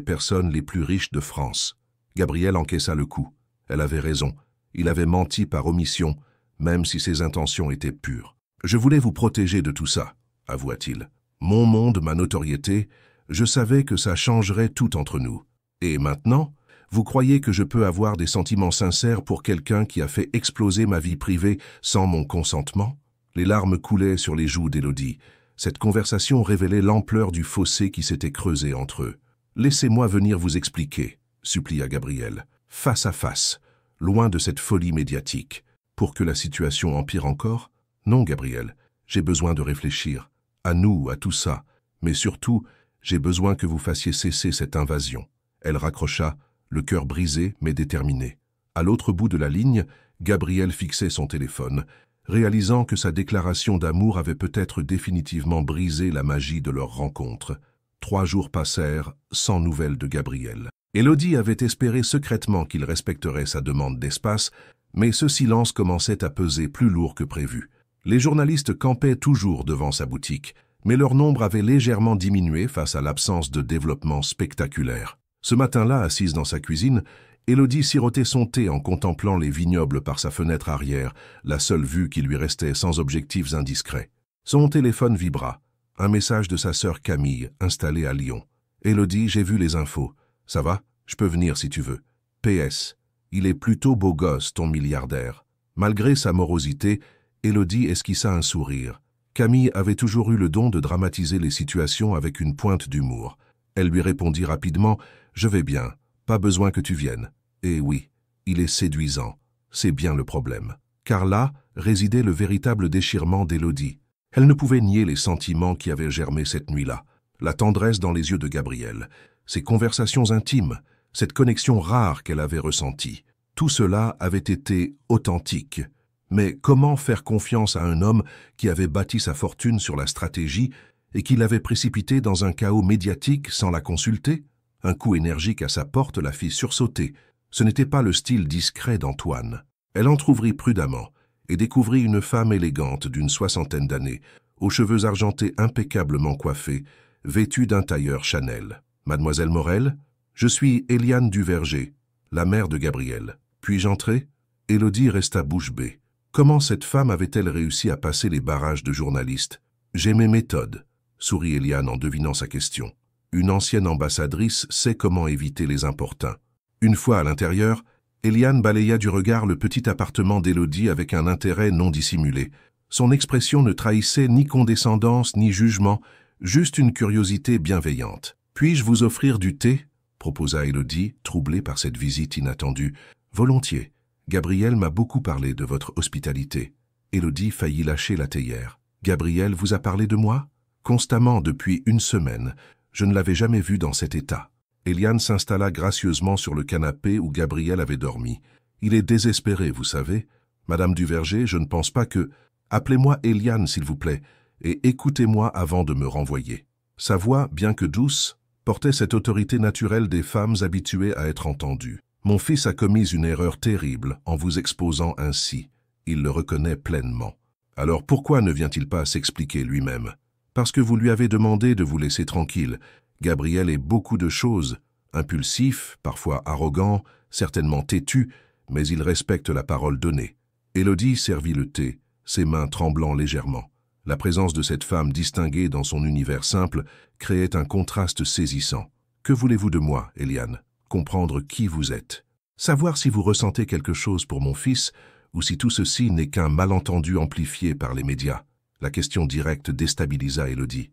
personnes les plus riches de France. Gabrielle encaissa le coup. Elle avait raison. Il avait menti par omission, même si ses intentions étaient pures. Je voulais vous protéger de tout ça, avoua-t-il. Mon monde, ma notoriété, je savais que ça changerait tout entre nous. Et maintenant, vous croyez que je peux avoir des sentiments sincères pour quelqu'un qui a fait exploser ma vie privée sans mon consentement? Les larmes coulaient sur les joues d'Élodie. Cette conversation révélait l'ampleur du fossé qui s'était creusé entre eux. « Laissez-moi venir vous expliquer », supplia Gabrielle, face à face, loin de cette folie médiatique. Pour que la situation empire encore? Non, Gabrielle, j'ai besoin de réfléchir. À nous, à tout ça. Mais surtout, j'ai besoin que vous fassiez cesser cette invasion. Elle raccrocha, le cœur brisé mais déterminé. À l'autre bout de la ligne, Gabrielle fixait son téléphone, réalisant que sa déclaration d'amour avait peut-être définitivement brisé la magie de leur rencontre. 3 jours passèrent sans nouvelles de Gabriel. Élodie avait espéré secrètement qu'il respecterait sa demande d'espace, mais ce silence commençait à peser plus lourd que prévu. Les journalistes campaient toujours devant sa boutique, mais leur nombre avait légèrement diminué face à l'absence de développement spectaculaire. Ce matin-là, assise dans sa cuisine, Élodie sirotait son thé en contemplant les vignobles par sa fenêtre arrière, la seule vue qui lui restait sans objectifs indiscrets. Son téléphone vibra. Un message de sa sœur Camille, installée à Lyon. « Élodie, j'ai vu les infos. Ça va? Je peux venir si tu veux. PS. Il est plutôt beau gosse, ton milliardaire. » Malgré sa morosité, Élodie esquissa un sourire. Camille avait toujours eu le don de dramatiser les situations avec une pointe d'humour. Elle lui répondit rapidement « Je vais bien. Pas besoin que tu viennes. » Et oui, il est séduisant. C'est bien le problème. Car là résidait le véritable déchirement d'Élodie. Elle ne pouvait nier les sentiments qui avaient germé cette nuit-là. La tendresse dans les yeux de Gabriel, ses conversations intimes, cette connexion rare qu'elle avait ressentie. Tout cela avait été authentique. Mais comment faire confiance à un homme qui avait bâti sa fortune sur la stratégie et qui l'avait précipité dans un chaos médiatique sans la consulter? Un coup énergique à sa porte la fit sursauter. Ce n'était pas le style discret d'Antoine. Elle entr'ouvrit prudemment et découvrit une femme élégante d'une 60aine d'années, aux cheveux argentés impeccablement coiffés, vêtue d'un tailleur Chanel. « Mademoiselle Morel, je suis Éliane Duverger, la mère de Gabriel. Puis-je entrer? Élodie resta bouche bée. Comment cette femme avait-elle réussi à passer les barrages de journaliste? J'ai mes méthodes, sourit Eliane en devinant sa question. Une ancienne ambassadrice sait comment éviter les importuns. Une fois à l'intérieur, Eliane balaya du regard le petit appartement d'Élodie avec un intérêt non dissimulé. Son expression ne trahissait ni condescendance ni jugement, juste une curiosité bienveillante. « Puis-je vous offrir du thé ?» proposa Élodie, troublée par cette visite inattendue. « Volontiers. Gabriel m'a beaucoup parlé de votre hospitalité. » Élodie faillit lâcher la théière. « Gabriel vous a parlé de moi ?»« Constamment depuis une semaine. Je ne l'avais jamais vu dans cet état. » Eliane s'installa gracieusement sur le canapé où Gabriel avait dormi. « Il est désespéré, vous savez. Madame Duverger, je ne pense pas que... Appelez-moi Eliane, s'il vous plaît, et écoutez-moi avant de me renvoyer. » Sa voix, bien que douce, portait cette autorité naturelle des femmes habituées à être entendues. « Mon fils a commis une erreur terrible en vous exposant ainsi. Il le reconnaît pleinement. Alors pourquoi ne vient-il pas s'expliquer lui-même? Parce que vous lui avez demandé de vous laisser tranquille. Gabriel est beaucoup de choses, impulsif, parfois arrogant, certainement têtu, mais il respecte la parole donnée. » Élodie servit le thé, ses mains tremblant légèrement. La présence de cette femme distinguée dans son univers simple créait un contraste saisissant. « Que voulez-vous de moi, Eliane? Comprendre qui vous êtes. Savoir si vous ressentez quelque chose pour mon fils ou si tout ceci n'est qu'un malentendu amplifié par les médias. » La question directe déstabilisa Élodie.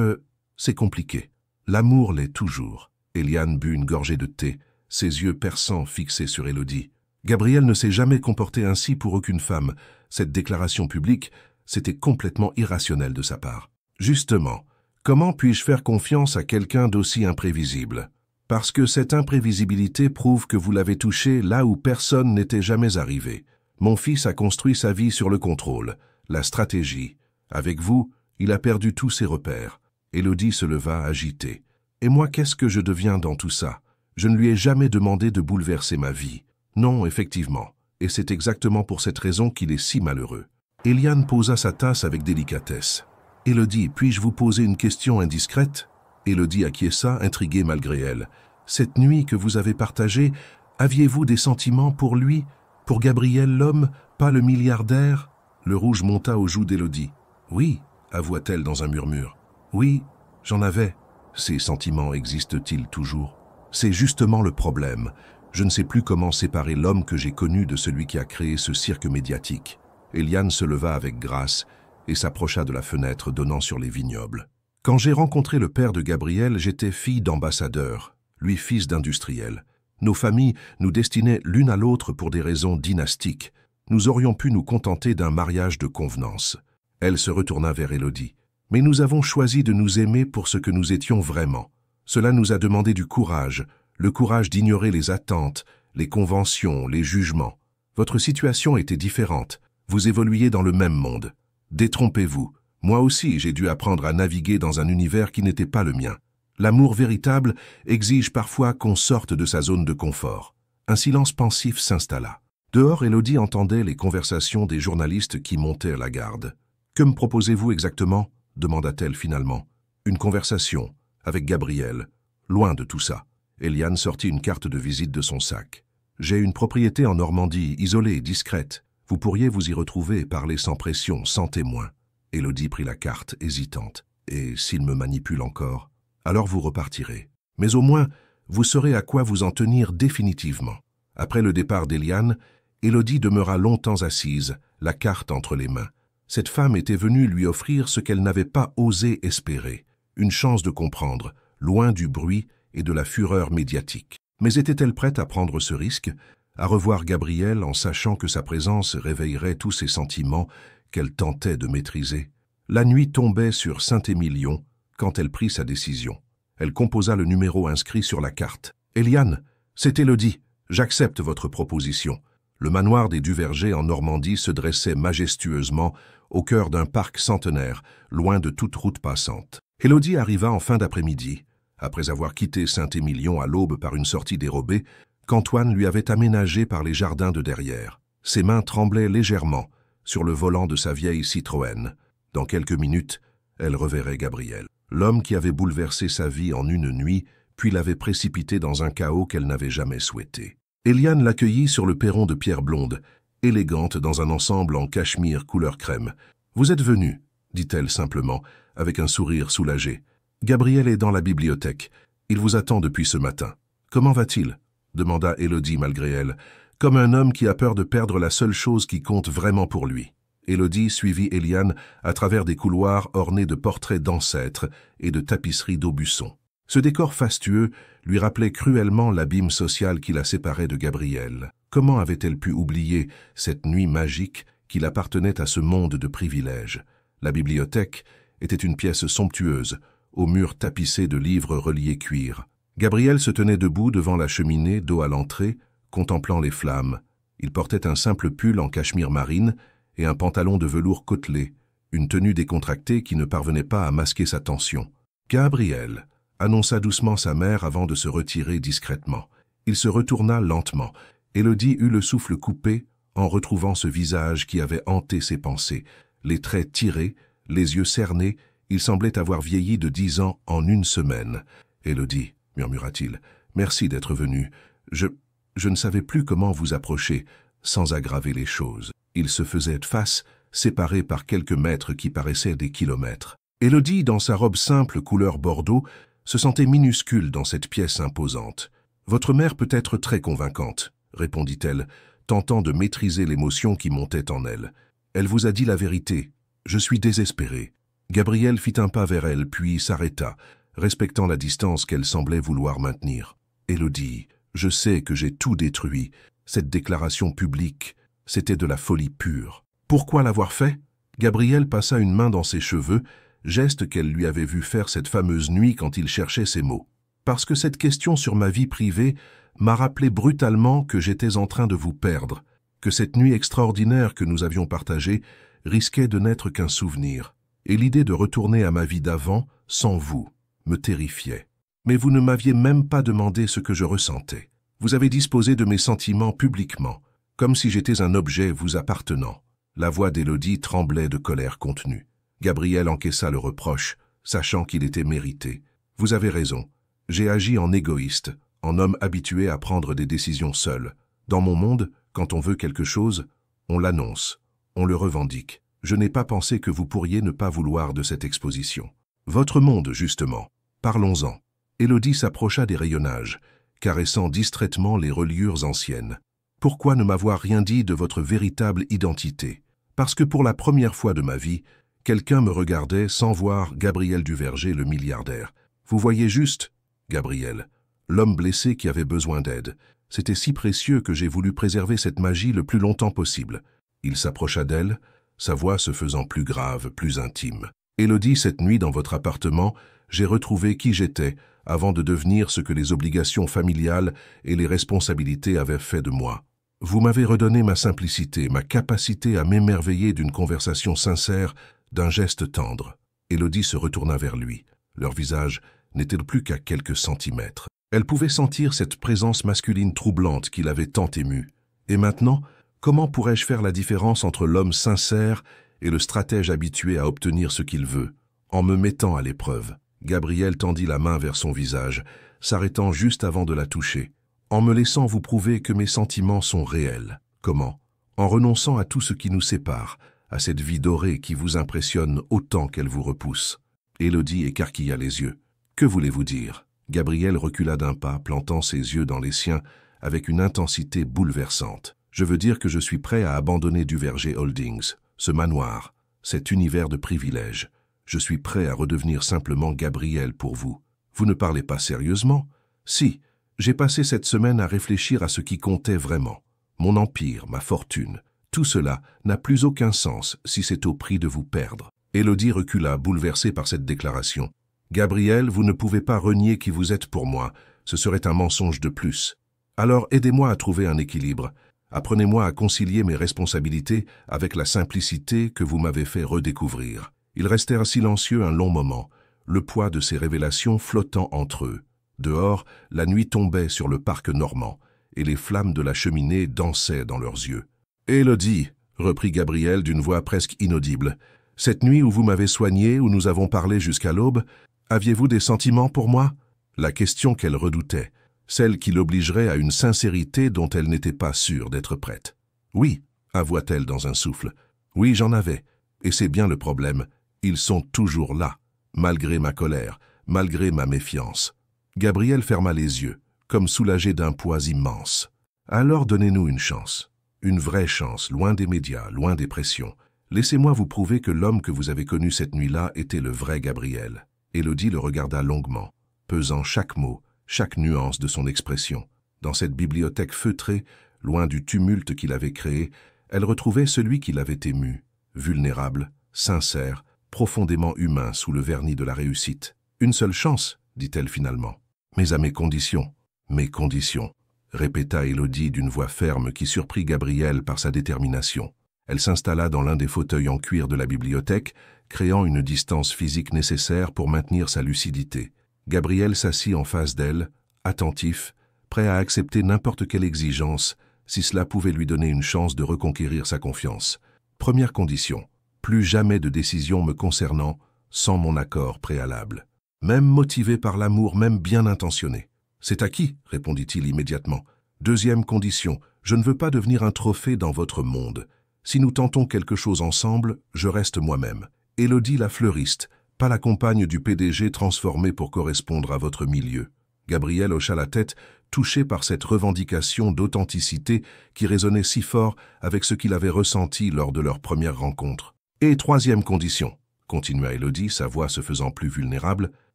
« C'est compliqué. L'amour l'est toujours. » Eliane but une gorgée de thé, ses yeux perçants fixés sur Élodie. Gabriel ne s'est jamais comporté ainsi pour aucune femme. Cette déclaration publique, c'était complètement irrationnel de sa part. Justement, comment puis-je faire confiance à quelqu'un d'aussi imprévisible? Parce que cette imprévisibilité prouve que vous l'avez touché là où personne n'était jamais arrivé. Mon fils a construit sa vie sur le contrôle, la stratégie. Avec vous, il a perdu tous ses repères. Élodie se leva agitée. Et moi, qu'est-ce que je deviens dans tout ça? Je ne lui ai jamais demandé de bouleverser ma vie. Non, effectivement. Et c'est exactement pour cette raison qu'il est si malheureux. Eliane posa sa tasse avec délicatesse. « Élodie, puis-je vous poser une question indiscrète ?» Élodie acquiesça, intriguée malgré elle. « Cette nuit que vous avez partagée, aviez-vous des sentiments pour lui? Pour Gabriel l'homme, pas le milliardaire ?» Le rouge monta aux joues d'Élodie. « Oui, avoua-t-elle dans un murmure. Oui, j'en avais. Ces sentiments existent-ils toujours? C'est justement le problème. Je ne sais plus comment séparer l'homme que j'ai connu de celui qui a créé ce cirque médiatique. » Eliane se leva avec grâce et s'approcha de la fenêtre donnant sur les vignobles. « Quand j'ai rencontré le père de Gabriel, j'étais fille d'ambassadeur, lui fils d'industriel. Nos familles nous destinaient l'une à l'autre pour des raisons dynastiques. Nous aurions pu nous contenter d'un mariage de convenance. » Elle se retourna vers Élodie. « Mais nous avons choisi de nous aimer pour ce que nous étions vraiment. Cela nous a demandé du courage, le courage d'ignorer les attentes, les conventions, les jugements. Votre situation était différente. Vous évoluiez dans le même monde. Détrompez-vous. Moi aussi, j'ai dû apprendre à naviguer dans un univers qui n'était pas le mien. L'amour véritable exige parfois qu'on sorte de sa zone de confort. » Un silence pensif s'installa. Dehors, Élodie entendait les conversations des journalistes qui montaient à la garde. « Que me proposez-vous exactement ?» demanda-t-elle finalement. « Une conversation, avec Gabriel. Loin de tout ça. » Eliane sortit une carte de visite de son sac. « J'ai une propriété en Normandie, isolée, discrète. Vous pourriez vous y retrouver et parler sans pression, sans témoin. » Élodie prit la carte, hésitante. « Et s'il me manipule encore? Alors vous repartirez. Mais au moins, vous saurez à quoi vous en tenir définitivement. » Après le départ d'Eliane, Élodie demeura longtemps assise, la carte entre les mains. Cette femme était venue lui offrir ce qu'elle n'avait pas osé espérer, une chance de comprendre, loin du bruit et de la fureur médiatique. Mais était-elle prête à prendre ce risque, à revoir Gabriel en sachant que sa présence réveillerait tous ces sentiments qu'elle tentait de maîtriser? La nuit tombait sur Saint-Émilion quand elle prit sa décision. Elle composa le numéro inscrit sur la carte. « Eliane, c'est Élodie. J'accepte votre proposition. » Le manoir des Duverger en Normandie se dressait majestueusement au cœur d'un parc centenaire, loin de toute route passante. Élodie arriva en fin d'après-midi, après avoir quitté Saint-Émilion à l'aube par une sortie dérobée, qu'Antoine lui avait aménagée par les jardins de derrière. Ses mains tremblaient légèrement sur le volant de sa vieille Citroën. Dans quelques minutes, elle reverrait Gabriel. L'homme qui avait bouleversé sa vie en une nuit, puis l'avait précipité dans un chaos qu'elle n'avait jamais souhaité. Eliane l'accueillit sur le perron de pierre blonde, élégante dans un ensemble en cachemire couleur crème. « Vous êtes venu ?» dit-elle simplement, avec un sourire soulagé. « Gabriel est dans la bibliothèque. Il vous attend depuis ce matin. »« Comment va-t-il » demanda Élodie malgré elle, comme un homme qui a peur de perdre la seule chose qui compte vraiment pour lui. Élodie suivit Eliane à travers des couloirs ornés de portraits d'ancêtres et de tapisseries d'Aubusson. Ce décor fastueux lui rappelait cruellement l'abîme social qui la séparait de Gabriel. Comment avait-elle pu oublier cette nuit magique qu'il appartenait à ce monde de privilèges? La bibliothèque était une pièce somptueuse, aux murs tapissés de livres reliés cuir. Gabriel se tenait debout devant la cheminée, dos à l'entrée, contemplant les flammes. Il portait un simple pull en cachemire marine et un pantalon de velours côtelé, une tenue décontractée qui ne parvenait pas à masquer sa tension. « Gabriel !» annonça doucement sa mère avant de se retirer discrètement. Il se retourna lentement. Élodie eut le souffle coupé en retrouvant ce visage qui avait hanté ses pensées. Les traits tirés, les yeux cernés, il semblait avoir vieilli de 10 ans en une semaine. « Élodie, » murmura-t-il, « merci d'être venue. Je ne savais plus comment vous approcher, sans aggraver les choses. » Il se faisait face, séparés par quelques mètres qui paraissaient des kilomètres. Élodie, dans sa robe simple couleur bordeaux, se sentait minuscule dans cette pièce imposante. « Votre mère peut être très convaincante, » répondit-elle, tentant de maîtriser l'émotion qui montait en elle. « Elle vous a dit la vérité. Je suis désespéré. » Gabriel fit un pas vers elle, puis s'arrêta, respectant la distance qu'elle semblait vouloir maintenir. « Élodie, je sais que j'ai tout détruit. Cette déclaration publique, c'était de la folie pure. Pourquoi l'avoir fait ?» Gabriel passa une main dans ses cheveux, geste qu'elle lui avait vu faire cette fameuse nuit quand il cherchait ses mots. « Parce que cette question sur ma vie privée m'a rappelé brutalement que j'étais en train de vous perdre, que cette nuit extraordinaire que nous avions partagée risquait de n'être qu'un souvenir, et l'idée de retourner à ma vie d'avant, sans vous, me terrifiait. Mais vous ne m'aviez même pas demandé ce que je ressentais. Vous avez disposé de mes sentiments publiquement, comme si j'étais un objet vous appartenant. » La voix d'Élodie tremblait de colère contenue. Gabriel encaissa le reproche, sachant qu'il était mérité. « Vous avez raison. J'ai agi en égoïste, en homme habitué à prendre des décisions seul. Dans mon monde, quand on veut quelque chose, on l'annonce, on le revendique. Je n'ai pas pensé que vous pourriez ne pas vouloir de cette exposition. Votre monde, justement. Parlons-en. » Élodie s'approcha des rayonnages, caressant distraitement les reliures anciennes. « Pourquoi ne m'avoir rien dit de votre véritable identité? Parce que pour la première fois de ma vie, quelqu'un me regardait sans voir Gabriel Duverger, le milliardaire. Vous voyez juste, Gabriel, l'homme blessé qui avait besoin d'aide. C'était si précieux que j'ai voulu préserver cette magie le plus longtemps possible. » Il s'approcha d'elle, sa voix se faisant plus grave, plus intime. « Élodie, cette nuit dans votre appartement, j'ai retrouvé qui j'étais avant de devenir ce que les obligations familiales et les responsabilités avaient fait de moi. Vous m'avez redonné ma simplicité, ma capacité à m'émerveiller d'une conversation sincère, d'un geste tendre. » Élodie se retourna vers lui. Leur visage n'était plus qu'à quelques centimètres. Elle pouvait sentir cette présence masculine troublante qui l'avait tant émue. Et maintenant, comment pourrais-je faire la différence entre l'homme sincère et le stratège habitué à obtenir ce qu'il veut? En me mettant à l'épreuve. Gabriel tendit la main vers son visage, s'arrêtant juste avant de la toucher. « En me laissant vous prouver que mes sentiments sont réels. » Comment? En renonçant à tout ce qui nous sépare, à cette vie dorée qui vous impressionne autant qu'elle vous repousse. Élodie écarquilla les yeux. « Que voulez-vous dire ?» Gabriel recula d'un pas, plantant ses yeux dans les siens avec une intensité bouleversante. « Je veux dire que je suis prêt à abandonner Duverger Holdings, ce manoir, cet univers de privilèges. Je suis prêt à redevenir simplement Gabriel pour vous. Vous ne parlez pas sérieusement? Si, j'ai passé cette semaine à réfléchir à ce qui comptait vraiment. Mon empire, ma fortune, tout cela n'a plus aucun sens si c'est au prix de vous perdre. » Élodie recula, bouleversée par cette déclaration. « Gabriel, vous ne pouvez pas renier qui vous êtes pour moi. Ce serait un mensonge de plus. Alors aidez-moi à trouver un équilibre. Apprenez-moi à concilier mes responsabilités avec la simplicité que vous m'avez fait redécouvrir. » Ils restèrent silencieux un long moment, le poids de ces révélations flottant entre eux. Dehors, la nuit tombait sur le parc normand, et les flammes de la cheminée dansaient dans leurs yeux. « Élodie, » reprit Gabriel d'une voix presque inaudible, « cette nuit où vous m'avez soigné, où nous avons parlé jusqu'à l'aube, aviez-vous des sentiments pour moi ?» La question qu'elle redoutait, celle qui l'obligerait à une sincérité dont elle n'était pas sûre d'être prête. « Oui », avoua-t-elle dans un souffle. « Oui, j'en avais. Et c'est bien le problème. Ils sont toujours là, malgré ma colère, malgré ma méfiance. » Gabriel ferma les yeux, comme soulagé d'un poids immense. « Alors donnez-nous une chance. Une vraie chance, loin des médias, loin des pressions. Laissez-moi vous prouver que l'homme que vous avez connu cette nuit-là était le vrai Gabriel. » Élodie le regarda longuement, pesant chaque mot, chaque nuance de son expression. Dans cette bibliothèque feutrée, loin du tumulte qu'il avait créé, elle retrouvait celui qui l'avait ému, vulnérable, sincère, profondément humain sous le vernis de la réussite. « Une seule chance, dit-elle finalement. Mais à mes conditions. Mes conditions, répéta Élodie d'une voix ferme qui surprit Gabriel par sa détermination. Elle s'installa dans l'un des fauteuils en cuir de la bibliothèque, créant une distance physique nécessaire pour maintenir sa lucidité. Gabriel s'assit en face d'elle, attentif, prêt à accepter n'importe quelle exigence, si cela pouvait lui donner une chance de reconquérir sa confiance. Première condition, plus jamais de décision me concernant sans mon accord préalable. Même motivé par l'amour, même bien intentionné. C'est acquis, répondit-il immédiatement. Deuxième condition, je ne veux pas devenir un trophée dans votre monde. Si nous tentons quelque chose ensemble, je reste moi-même. Élodie la fleuriste, pas la compagne du PDG transformée pour correspondre à votre milieu. Gabriel hocha la tête, touché par cette revendication d'authenticité qui résonnait si fort avec ce qu'il avait ressenti lors de leur première rencontre. Et troisième condition, continua Élodie, sa voix se faisant plus vulnérable,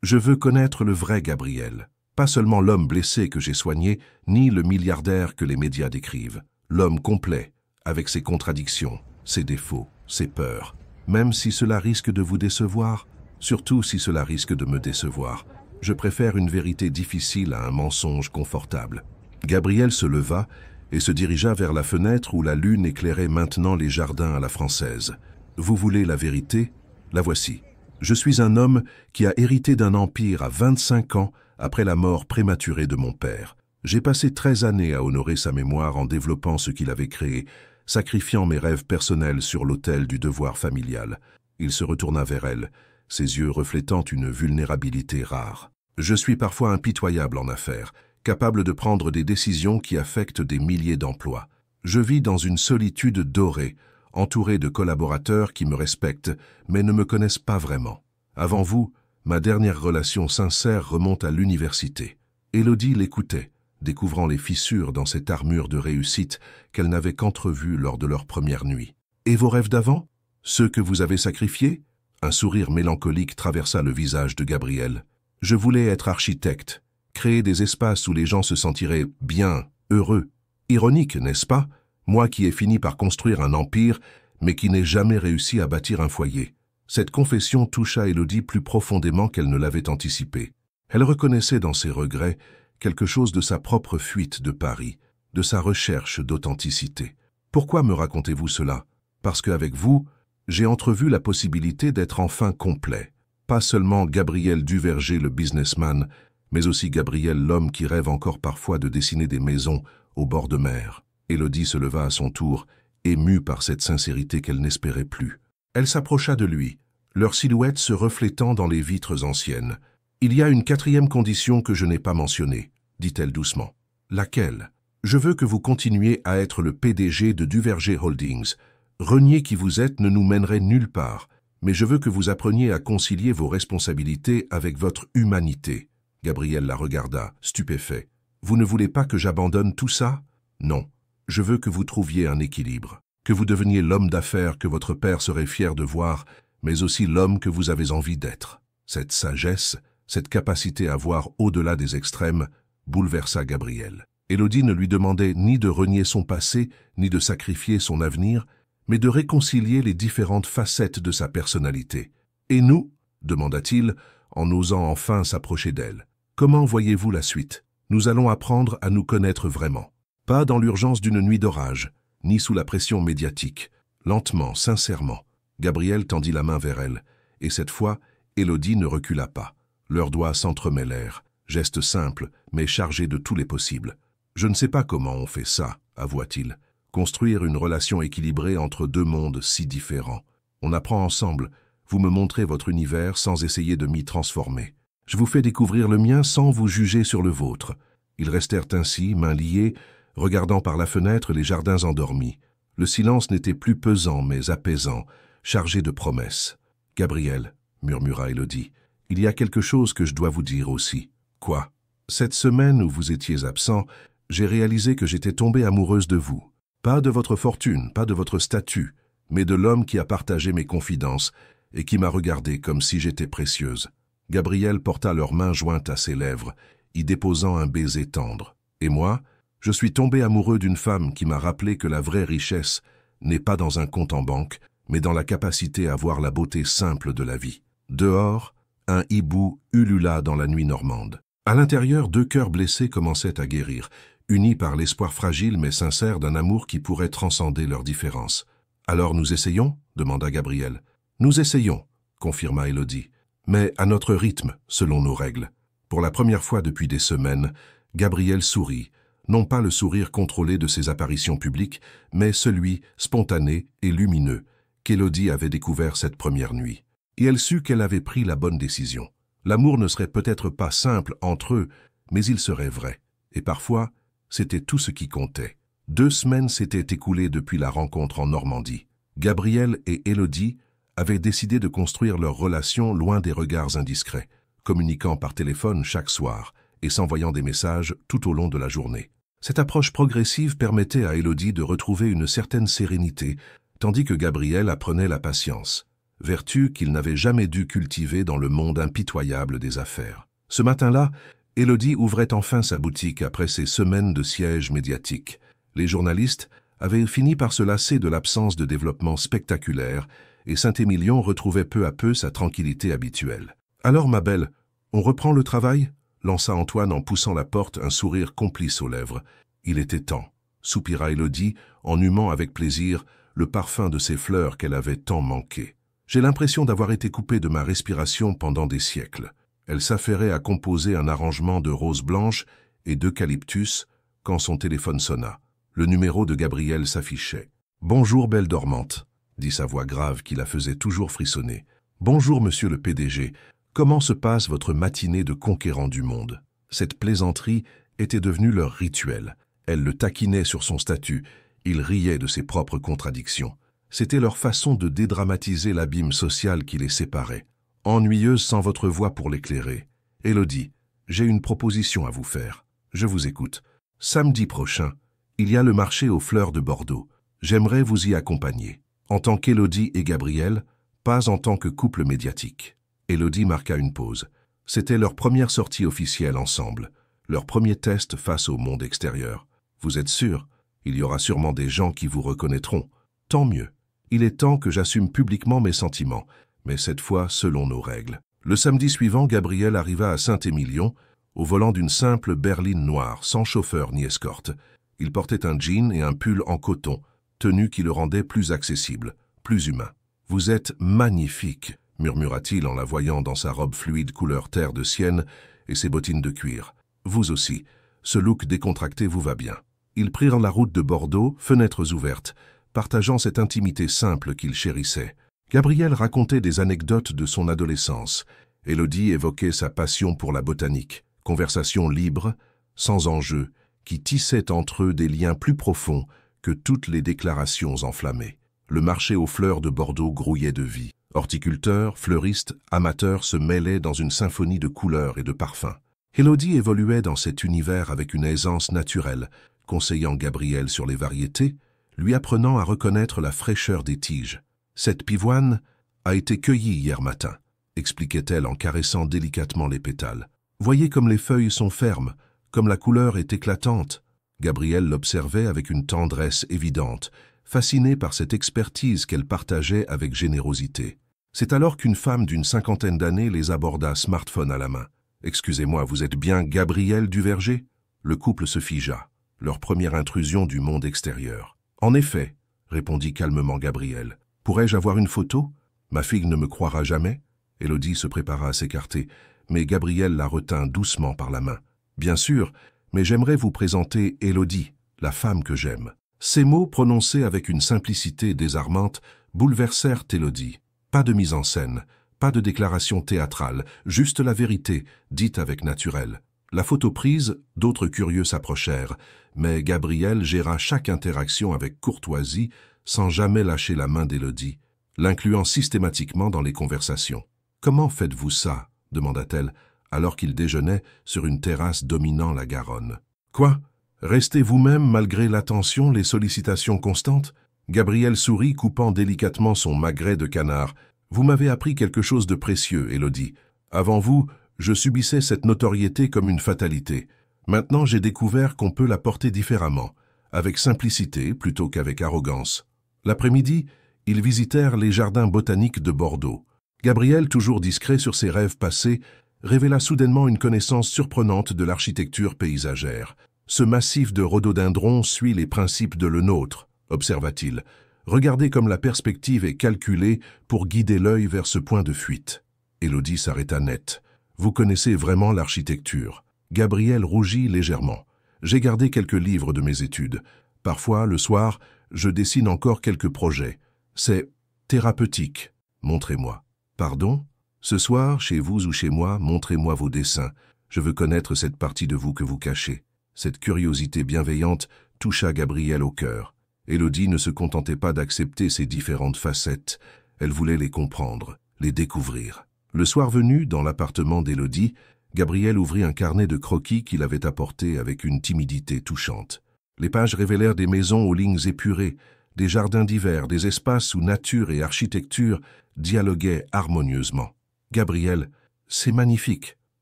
je veux connaître le vrai Gabriel. Pas seulement l'homme blessé que j'ai soigné, ni le milliardaire que les médias décrivent. L'homme complet, avec ses contradictions, ses défauts, ses peurs. Même si cela risque de vous décevoir, surtout si cela risque de me décevoir, je préfère une vérité difficile à un mensonge confortable. Gabriel se leva et se dirigea vers la fenêtre où la lune éclairait maintenant les jardins à la française. Vous voulez la vérité? La voici. Je suis un homme qui a hérité d'un empire à 25 ans après la mort prématurée de mon père. J'ai passé 13 années à honorer sa mémoire en développant ce qu'il avait créé, sacrifiant mes rêves personnels sur l'autel du devoir familial. Il se retourna vers elle, ses yeux reflétant une vulnérabilité rare. Je suis parfois impitoyable en affaires, capable de prendre des décisions qui affectent des milliers d'emplois. Je vis dans une solitude dorée, entouré de collaborateurs qui me respectent, mais ne me connaissent pas vraiment. Avant vous, ma dernière relation sincère remonte à l'université. Élodie l'écoutait, découvrant les fissures dans cette armure de réussite qu'elle n'avait qu'entrevues lors de leur première nuit. Et vos rêves d'avant? Ceux que vous avez sacrifiés? Un sourire mélancolique traversa le visage de Gabriel. Je voulais être architecte, créer des espaces où les gens se sentiraient bien, heureux. Ironique, n'est-ce pas? Moi qui ai fini par construire un empire, mais qui n'ai jamais réussi à bâtir un foyer. Cette confession toucha Élodie plus profondément qu'elle ne l'avait anticipé. Elle reconnaissait dans ses regrets quelque chose de sa propre fuite de Paris, de sa recherche d'authenticité. Pourquoi me racontez-vous cela? Parce qu'avec vous, j'ai entrevu la possibilité d'être enfin complet. Pas seulement Gabriel Duverger le businessman, mais aussi Gabriel l'homme qui rêve encore parfois de dessiner des maisons au bord de mer. Élodie se leva à son tour, émue par cette sincérité qu'elle n'espérait plus. Elle s'approcha de lui, leurs silhouettes se reflétant dans les vitres anciennes. « Il y a une quatrième condition que je n'ai pas mentionnée, » dit-elle doucement. « Laquelle? Je veux que vous continuiez à être le PDG de Duverger Holdings. Renier qui vous êtes ne nous mènerait nulle part, mais je veux que vous appreniez à concilier vos responsabilités avec votre humanité. » Gabriel la regarda, stupéfait. « Vous ne voulez pas que j'abandonne tout ça? » « Non. Je veux que vous trouviez un équilibre, que vous deveniez l'homme d'affaires que votre père serait fier de voir, mais aussi l'homme que vous avez envie d'être. » Cette sagesse, cette capacité à voir au-delà des extrêmes, bouleversa Gabriel. Élodie ne lui demandait ni de renier son passé, ni de sacrifier son avenir, mais de réconcilier les différentes facettes de sa personnalité. « Et nous ?» demanda-t-il, en osant enfin s'approcher d'elle. « Comment voyez-vous la suite? Nous allons apprendre à nous connaître vraiment. Pas dans l'urgence d'une nuit d'orage, ni sous la pression médiatique. Lentement, sincèrement. » Gabriel tendit la main vers elle, et cette fois, Élodie ne recula pas. Leurs doigts s'entremêlèrent, geste simple, mais chargé de tous les possibles. « Je ne sais pas comment on fait ça, » avoua-t-il. « Construire une relation équilibrée entre deux mondes si différents. On apprend ensemble. Vous me montrez votre univers sans essayer de m'y transformer. Je vous fais découvrir le mien sans vous juger sur le vôtre. Ils restèrent ainsi, mains liées, regardant par la fenêtre les jardins endormis. Le silence n'était plus pesant mais apaisant, chargé de promesses. « Gabriel, » murmura Élodie, « il y a quelque chose que je dois vous dire aussi. »« Quoi ?»« Cette semaine où vous étiez absent, j'ai réalisé que j'étais tombée amoureuse de vous. Pas de votre fortune, pas de votre statut, mais de l'homme qui a partagé mes confidences et qui m'a regardée comme si j'étais précieuse. » Gabriel porta leurs mains jointes à ses lèvres, y déposant un baiser tendre. « Et moi, je suis tombé amoureux d'une femme qui m'a rappelé que la vraie richesse n'est pas dans un compte en banque, mais dans la capacité à voir la beauté simple de la vie. » Dehors, un hibou ulula dans la nuit normande. À l'intérieur, deux cœurs blessés commençaient à guérir, unis par l'espoir fragile mais sincère d'un amour qui pourrait transcender leurs différences. « Alors nous essayons » demanda Gabriel. « Nous essayons » confirma Élodie, « mais à notre rythme, selon nos règles. » Pour la première fois depuis des semaines, Gabriel sourit, non pas le sourire contrôlé de ses apparitions publiques, mais celui, spontané et lumineux, qu'Élodie avait découvert cette première nuit. Et elle sut qu'elle avait pris la bonne décision. L'amour ne serait peut-être pas simple entre eux, mais il serait vrai. Et parfois, c'était tout ce qui comptait. 2 semaines s'étaient écoulées depuis la rencontre en Normandie. Gabriel et Élodie avaient décidé de construire leur relation loin des regards indiscrets, communiquant par téléphone chaque soir et s'envoyant des messages tout au long de la journée. Cette approche progressive permettait à Élodie de retrouver une certaine sérénité, tandis que Gabriel apprenait la patience, vertu qu'il n'avait jamais dû cultiver dans le monde impitoyable des affaires. Ce matin-là, Élodie ouvrait enfin sa boutique après ces semaines de siège médiatique. Les journalistes avaient fini par se lasser de l'absence de développement spectaculaire et Saint-Émilion retrouvait peu à peu sa tranquillité habituelle. « Alors, ma belle, on reprend le travail ?» lança Antoine en poussant la porte, un sourire complice aux lèvres. « Il était temps », soupira Élodie en humant avec plaisir le parfum de ces fleurs qu'elle avait tant manqué. « J'ai l'impression d'avoir été coupée de ma respiration pendant des siècles. » Elle s'affairait à composer un arrangement de roses blanches et d'eucalyptus quand son téléphone sonna. Le numéro de Gabriel s'affichait. « Bonjour, belle dormante », dit sa voix grave qui la faisait toujours frissonner. « Bonjour, monsieur le PDG. Comment se passe votre matinée de conquérant du monde ?» Cette plaisanterie était devenue leur rituel. Elle le taquinait sur son statut. Il riait de ses propres contradictions. C'était leur façon de dédramatiser l'abîme social qui les séparait. Ennuyeuse sans votre voix pour l'éclairer. « Élodie, j'ai une proposition à vous faire. Je vous écoute. Samedi prochain, il y a le marché aux fleurs de Bordeaux. J'aimerais vous y accompagner. En tant qu'Élodie et Gabriel, pas en tant que couple médiatique. » Élodie marqua une pause. C'était leur première sortie officielle ensemble, leur premier test face au monde extérieur. « Vous êtes sûr? Il y aura sûrement des gens qui vous reconnaîtront. Tant mieux. Il est temps que j'assume publiquement mes sentiments, mais cette fois selon nos règles. » Le samedi suivant, Gabriel arriva à Saint-Émilion, au volant d'une simple berline noire, sans chauffeur ni escorte. Il portait un jean et un pull en coton, tenue qui le rendait plus accessible, plus humain. « Vous êtes magnifique !» murmura-t-il en la voyant dans sa robe fluide couleur terre de Sienne et ses bottines de cuir. « Vous aussi. Ce look décontracté vous va bien. » Ils prirent la route de Bordeaux, fenêtres ouvertes, partageant cette intimité simple qu'ils chérissaient. Gabriel racontait des anecdotes de son adolescence. Élodie évoquait sa passion pour la botanique. Conversation libre, sans enjeu, qui tissait entre eux des liens plus profonds que toutes les déclarations enflammées. Le marché aux fleurs de Bordeaux grouillait de vie. Horticulteurs, fleuristes, amateurs se mêlaient dans une symphonie de couleurs et de parfums. Élodie évoluait dans cet univers avec une aisance naturelle, conseillant Gabriel sur les variétés, lui apprenant à reconnaître la fraîcheur des tiges. « Cette pivoine a été cueillie hier matin », expliquait-elle en caressant délicatement les pétales. « Voyez comme les feuilles sont fermes, comme la couleur est éclatante. » Gabriel l'observait avec une tendresse évidente, fasciné par cette expertise qu'elle partageait avec générosité. C'est alors qu'une femme d'une 50aine d'années les aborda, smartphone à la main. « Excusez-moi, vous êtes bien Gabriel Duverger ?» Le couple se figea, leur première intrusion du monde extérieur. « En effet, » répondit calmement Gabriel. « Pourrais-je avoir une photo? Ma fille ne me croira jamais ?» Élodie se prépara à s'écarter, mais Gabriel la retint doucement par la main. « Bien sûr, mais j'aimerais vous présenter Élodie, la femme que j'aime. » Ces mots, prononcés avec une simplicité désarmante, bouleversèrent Élodie. Pas de mise en scène, pas de déclaration théâtrale, juste la vérité, dite avec naturel. La photo prise, d'autres curieux s'approchèrent, mais Gabriel géra chaque interaction avec courtoisie sans jamais lâcher la main d'Élodie, l'incluant systématiquement dans les conversations. « Comment faites-vous ça ?» demanda-t-elle, alors qu'ils déjeunaient sur une terrasse dominant la Garonne. « Quoi? Restez vous-même malgré l'attention, les sollicitations constantes ?» Gabriel sourit, coupant délicatement son magret de canard. « Vous m'avez appris quelque chose de précieux, Élodie. Avant vous, je subissais cette notoriété comme une fatalité. Maintenant, j'ai découvert qu'on peut la porter différemment, avec simplicité plutôt qu'avec arrogance. » L'après-midi, ils visitèrent les jardins botaniques de Bordeaux. Gabriel, toujours discret sur ses rêves passés, révéla soudainement une connaissance surprenante de l'architecture paysagère. « Ce massif de rhododendrons suit les principes de le nôtre, observa-t-il. Regardez comme la perspective est calculée pour guider l'œil vers ce point de fuite. » Élodie s'arrêta net. « Vous connaissez vraiment l'architecture ?» Gabriel rougit légèrement. « J'ai gardé quelques livres de mes études. Parfois, le soir, je dessine encore quelques projets. C'est thérapeutique. Montrez-moi. »« Pardon ? Ce soir, chez vous ou chez moi, montrez-moi vos dessins. Je veux connaître cette partie de vous que vous cachez. » Cette curiosité bienveillante toucha Gabriel au cœur. Élodie ne se contentait pas d'accepter ces différentes facettes. Elle voulait les comprendre, les découvrir. Le soir venu, dans l'appartement d'Élodie, Gabriel ouvrit un carnet de croquis qu'il avait apporté avec une timidité touchante. Les pages révélèrent des maisons aux lignes épurées, des jardins d'hiver, des espaces où nature et architecture dialoguaient harmonieusement. « Gabriel, c'est magnifique !»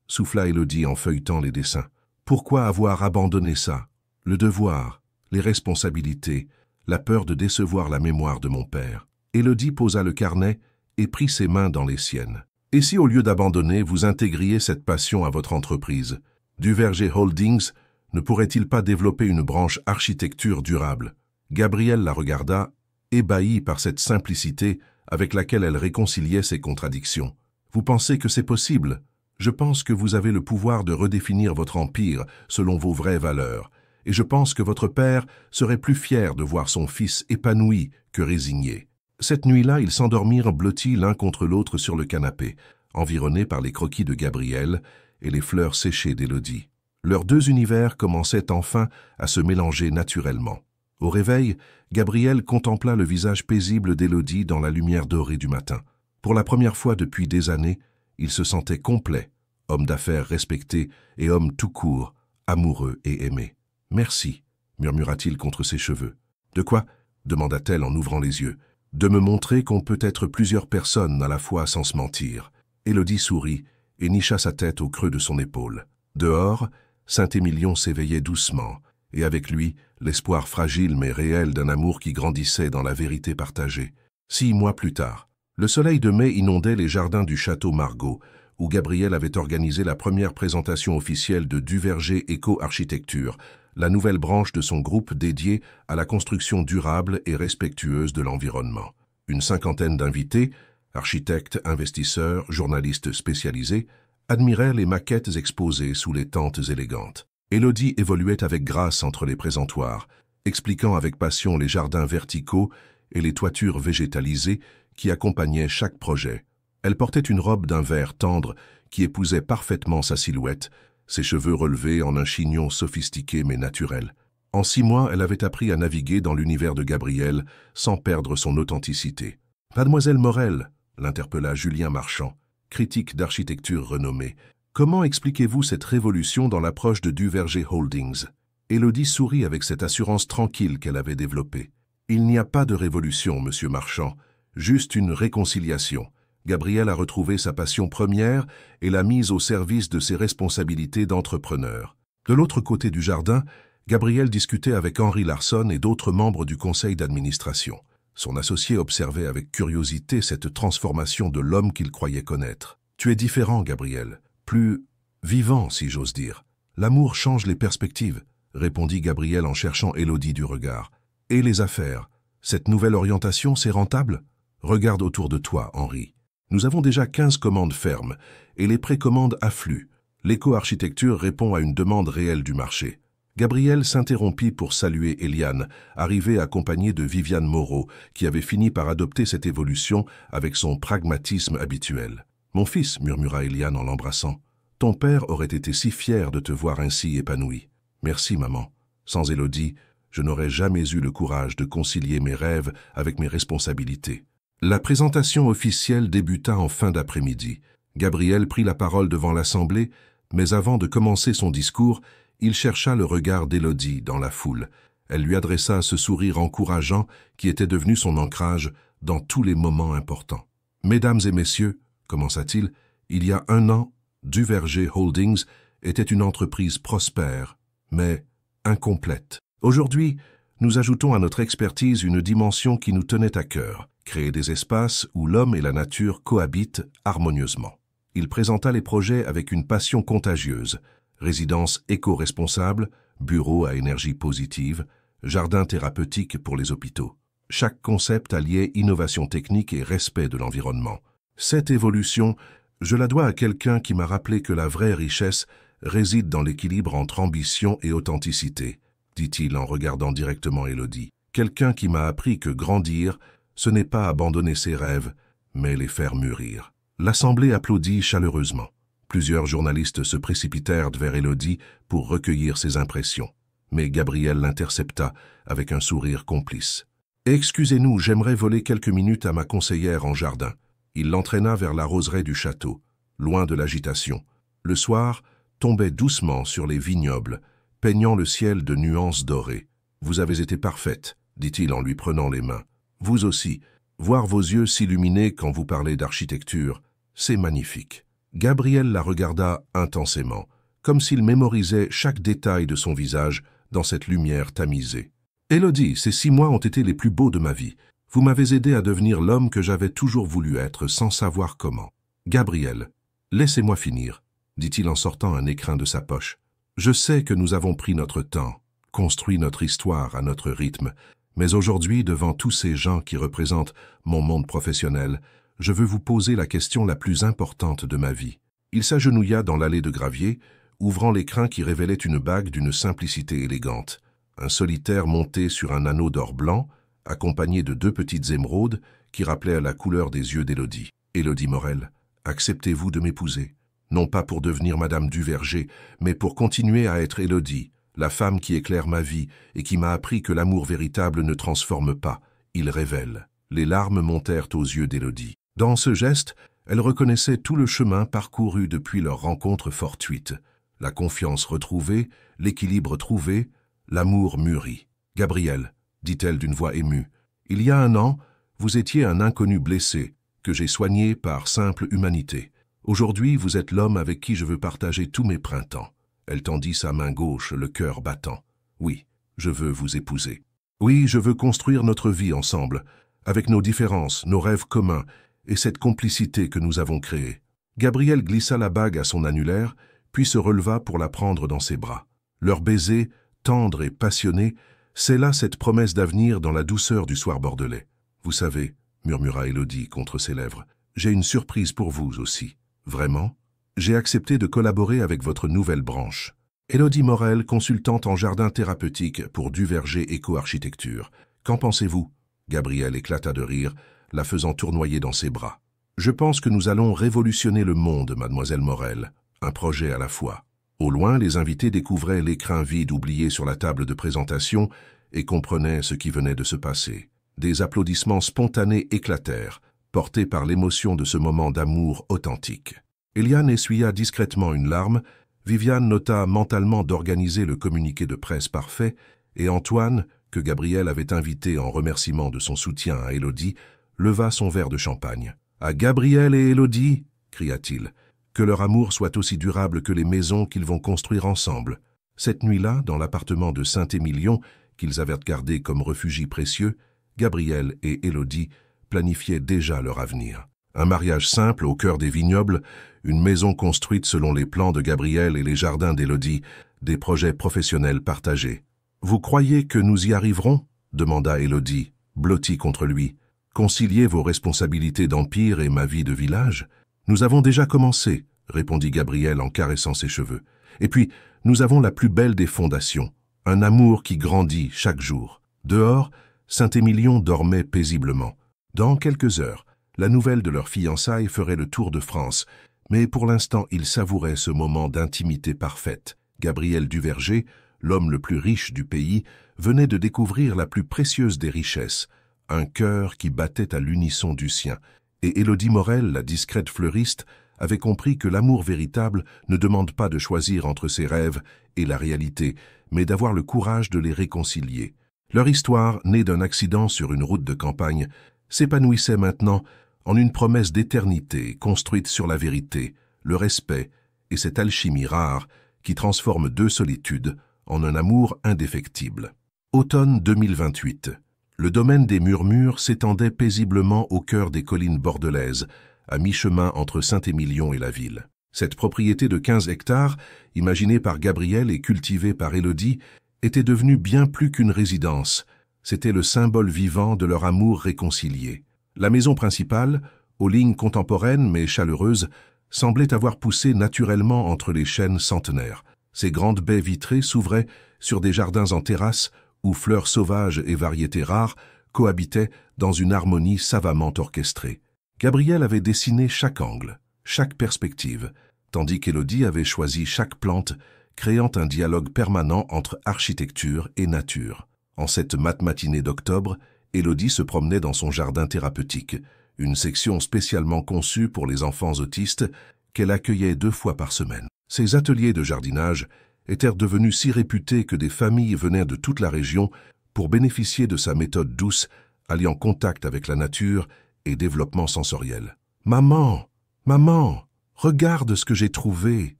souffla Élodie en feuilletant les dessins. « Pourquoi avoir abandonné ça? Le devoir, les responsabilités, la peur de décevoir la mémoire de mon père. » Élodie posa le carnet et prit ses mains dans les siennes. « Et si au lieu d'abandonner, vous intégriez cette passion à votre entreprise? Duverger Holdings ne pourrait-il pas développer une branche architecture durable ?» Gabriel la regarda, ébahi par cette simplicité avec laquelle elle réconciliait ses contradictions. « Vous pensez que c'est possible? Je pense que vous avez le pouvoir de redéfinir votre empire selon vos vraies valeurs, et je pense que votre père serait plus fier de voir son fils épanoui que résigné. » Cette nuit-là, ils s'endormirent blottis l'un contre l'autre sur le canapé, environnés par les croquis de Gabriel et les fleurs séchées d'Élodie. Leurs deux univers commençaient enfin à se mélanger naturellement. Au réveil, Gabriel contempla le visage paisible d'Élodie dans la lumière dorée du matin. Pour la première fois depuis des années, il se sentait complet, homme d'affaires respecté et homme tout court, amoureux et aimé. « Merci » murmura-t-il contre ses cheveux. « De quoi » demanda-t-elle en ouvrant les yeux. « De me montrer qu'on peut être plusieurs personnes à la fois sans se mentir. » Élodie sourit et nicha sa tête au creux de son épaule. Dehors, Saint-Émilion s'éveillait doucement, et avec lui, l'espoir fragile mais réel d'un amour qui grandissait dans la vérité partagée. 6 mois plus tard, le soleil de mai inondait les jardins du château Margaux, où Gabriel avait organisé la première présentation officielle de Duverger Éco-Architecture, la nouvelle branche de son groupe dédié à la construction durable et respectueuse de l'environnement. Une cinquantaine d'invités, architectes, investisseurs, journalistes spécialisés, admiraient les maquettes exposées sous les tentes élégantes. Élodie évoluait avec grâce entre les présentoirs, expliquant avec passion les jardins verticaux et les toitures végétalisées qui accompagnaient chaque projet. Elle portait une robe d'un vert tendre qui épousait parfaitement sa silhouette, ses cheveux relevés en un chignon sophistiqué mais naturel. En 6 mois, elle avait appris à naviguer dans l'univers de Gabriel sans perdre son authenticité. « Mademoiselle Morel » l'interpella Julien Marchand, critique d'architecture renommé. « Comment expliquez-vous cette révolution dans l'approche de Duverger Holdings ?» Élodie sourit avec cette assurance tranquille qu'elle avait développée. « Il n'y a pas de révolution, monsieur Marchand, juste une réconciliation. » Gabriel a retrouvé sa passion première et l'a mise au service de ses responsabilités d'entrepreneur. De l'autre côté du jardin, Gabriel discutait avec Henri Larsson et d'autres membres du conseil d'administration. Son associé observait avec curiosité cette transformation de l'homme qu'il croyait connaître. « Tu es différent, Gabriel, plus vivant, si j'ose dire. L'amour change les perspectives, » répondit Gabriel en cherchant Élodie du regard. « Et les affaires? Cette nouvelle orientation, c'est rentable? Regarde autour de toi, Henri. Nous avons déjà 15 commandes fermes et les précommandes affluent. L'éco-architecture répond à une demande réelle du marché. » Gabriel s'interrompit pour saluer Eliane, arrivée accompagnée de Viviane Moreau, qui avait fini par adopter cette évolution avec son pragmatisme habituel. « Mon fils, » murmura Eliane en l'embrassant. « Ton père aurait été si fier de te voir ainsi épanouie. Merci, maman. Sans Élodie, je n'aurais jamais eu le courage de concilier mes rêves avec mes responsabilités. La présentation officielle débuta en fin d'après-midi. Gabriel prit la parole devant l'Assemblée, mais avant de commencer son discours, il chercha le regard d'Élodie dans la foule. Elle lui adressa ce sourire encourageant qui était devenu son ancrage dans tous les moments importants. « Mesdames et messieurs, commença-t-il, il y a 1 an, Duverger Holdings était une entreprise prospère, mais incomplète. Aujourd'hui, nous ajoutons à notre expertise une dimension qui nous tenait à cœur, créer des espaces où l'homme et la nature cohabitent harmonieusement. Il présenta les projets avec une passion contagieuse, résidences éco-responsables, bureaux à énergie positive, jardins thérapeutiques pour les hôpitaux. Chaque concept alliait innovation technique et respect de l'environnement. Cette évolution, je la dois à quelqu'un qui m'a rappelé que la vraie richesse réside dans l'équilibre entre ambition et authenticité, dit-il en regardant directement Élodie. Quelqu'un qui m'a appris que grandir, ce n'est pas abandonner ses rêves, mais les faire mûrir. L'Assemblée applaudit chaleureusement. Plusieurs journalistes se précipitèrent vers Élodie pour recueillir ses impressions. Mais Gabriel l'intercepta avec un sourire complice. « Excusez-nous, j'aimerais voler quelques minutes à ma conseillère en jardin. » Il l'entraîna vers la roseraie du château, loin de l'agitation. Le soir tombait doucement sur les vignobles, peignant le ciel de nuances dorées. « Vous avez été parfaite, » dit-il en lui prenant les mains. « Vous aussi, voir vos yeux s'illuminer quand vous parlez d'architecture, c'est magnifique. » Gabriel la regarda intensément, comme s'il mémorisait chaque détail de son visage dans cette lumière tamisée. « Élodie, ces 6 mois ont été les plus beaux de ma vie. Vous m'avez aidé à devenir l'homme que j'avais toujours voulu être sans savoir comment. »« Gabriel, laissez-moi finir, » dit-il en sortant un écrin de sa poche. « Je sais que nous avons pris notre temps, construit notre histoire à notre rythme, mais aujourd'hui, devant tous ces gens qui représentent mon monde professionnel, je veux vous poser la question la plus importante de ma vie. » Il s'agenouilla dans l'allée de gravier, ouvrant l'écrin qui révélait une bague d'une simplicité élégante. Un solitaire monté sur un anneau d'or blanc, accompagné de 2 petites émeraudes qui rappelaient la couleur des yeux d'Élodie. « Élodie Morel, acceptez-vous de m'épouser? Non pas pour devenir Madame Duverger, mais pour continuer à être Élodie, la femme qui éclaire ma vie et qui m'a appris que l'amour véritable ne transforme pas, il révèle. » Les larmes montèrent aux yeux d'Élodie. Dans ce geste, elle reconnaissait tout le chemin parcouru depuis leur rencontre fortuite. La confiance retrouvée, l'équilibre trouvé, l'amour mûri. « Gabriel, » dit-elle d'une voix émue, « il y a 1 an, vous étiez un inconnu blessé, que j'ai soigné par simple humanité. Aujourd'hui, vous êtes l'homme avec qui je veux partager tous mes printemps. » Elle tendit sa main gauche, le cœur battant. « Oui, je veux vous épouser. Oui, je veux construire notre vie ensemble, avec nos différences, nos rêves communs et cette complicité que nous avons créée. » Gabriel glissa la bague à son annulaire, puis se releva pour la prendre dans ses bras. Leur baiser, tendre et passionné, scella cette promesse d'avenir dans la douceur du soir bordelais. « Vous savez, » murmura Élodie contre ses lèvres, « j'ai une surprise pour vous aussi. »« Vraiment ? J'ai accepté de collaborer avec votre nouvelle branche. » Élodie Morel, consultante en jardin thérapeutique pour Duverger Éco-Architecture. « Qu'en pensez-vous » Gabriel éclata de rire, la faisant tournoyer dans ses bras. « Je pense que nous allons révolutionner le monde, mademoiselle Morel. Un projet à la fois. » Au loin, les invités découvraient l'écrin vide oublié sur la table de présentation et comprenaient ce qui venait de se passer. Des applaudissements spontanés éclatèrent, portés par l'émotion de ce moment d'amour authentique. Eliane essuya discrètement une larme, Viviane nota mentalement d'organiser le communiqué de presse parfait, et Antoine, que Gabriel avait invité en remerciement de son soutien à Élodie, leva son verre de champagne. « À Gabriel et Élodie !» cria-t-il. « Que leur amour soit aussi durable que les maisons qu'ils vont construire ensemble. » Cette nuit-là, dans l'appartement de Saint-Émilion, qu'ils avaient gardé comme refuge précieux, Gabriel et Élodie planifiaient déjà leur avenir. Un mariage simple au cœur des vignobles, une maison construite selon les plans de Gabriel et les jardins d'Élodie, des projets professionnels partagés. « Vous croyez que nous y arriverons ?» demanda Élodie, blottie contre lui. « Concilier vos responsabilités d'empire et ma vie de village ?»« Nous avons déjà commencé, » répondit Gabriel en caressant ses cheveux. « Et puis, nous avons la plus belle des fondations, un amour qui grandit chaque jour. » Dehors, Saint-Émilion dormait paisiblement. Dans quelques heures, la nouvelle de leur fiançailles ferait le tour de France, Mais pour l'instant, il savourait ce moment d'intimité parfaite. Gabriel Duverger, l'homme le plus riche du pays, venait de découvrir la plus précieuse des richesses, un cœur qui battait à l'unisson du sien. Et Élodie Morel, la discrète fleuriste, avait compris que l'amour véritable ne demande pas de choisir entre ses rêves et la réalité, mais d'avoir le courage de les réconcilier. Leur histoire, née d'un accident sur une route de campagne, s'épanouissait maintenant en une promesse d'éternité construite sur la vérité, le respect et cette alchimie rare qui transforme deux solitudes en un amour indéfectible. Automne 2028. Le domaine des Murmures s'étendait paisiblement au cœur des collines bordelaises, à mi-chemin entre Saint-Émilion et la ville. Cette propriété de 15 hectares, imaginée par Gabriel et cultivée par Élodie, était devenue bien plus qu'une résidence. C'était le symbole vivant de leur amour réconcilié. La maison principale, aux lignes contemporaines mais chaleureuses, semblait avoir poussé naturellement entre les chênes centenaires. Ses grandes baies vitrées s'ouvraient sur des jardins en terrasse où fleurs sauvages et variétés rares cohabitaient dans une harmonie savamment orchestrée. Gabriel avait dessiné chaque angle, chaque perspective, tandis qu'Élodie avait choisi chaque plante, créant un dialogue permanent entre architecture et nature. En cette matinée d'octobre, Élodie se promenait dans son jardin thérapeutique, une section spécialement conçue pour les enfants autistes qu'elle accueillait 2 fois par semaine. Ces ateliers de jardinage étaient devenus si réputés que des familles venaient de toute la région pour bénéficier de sa méthode douce, alliant contact avec la nature et développement sensoriel. « Maman, maman, regarde ce que j'ai trouvé !»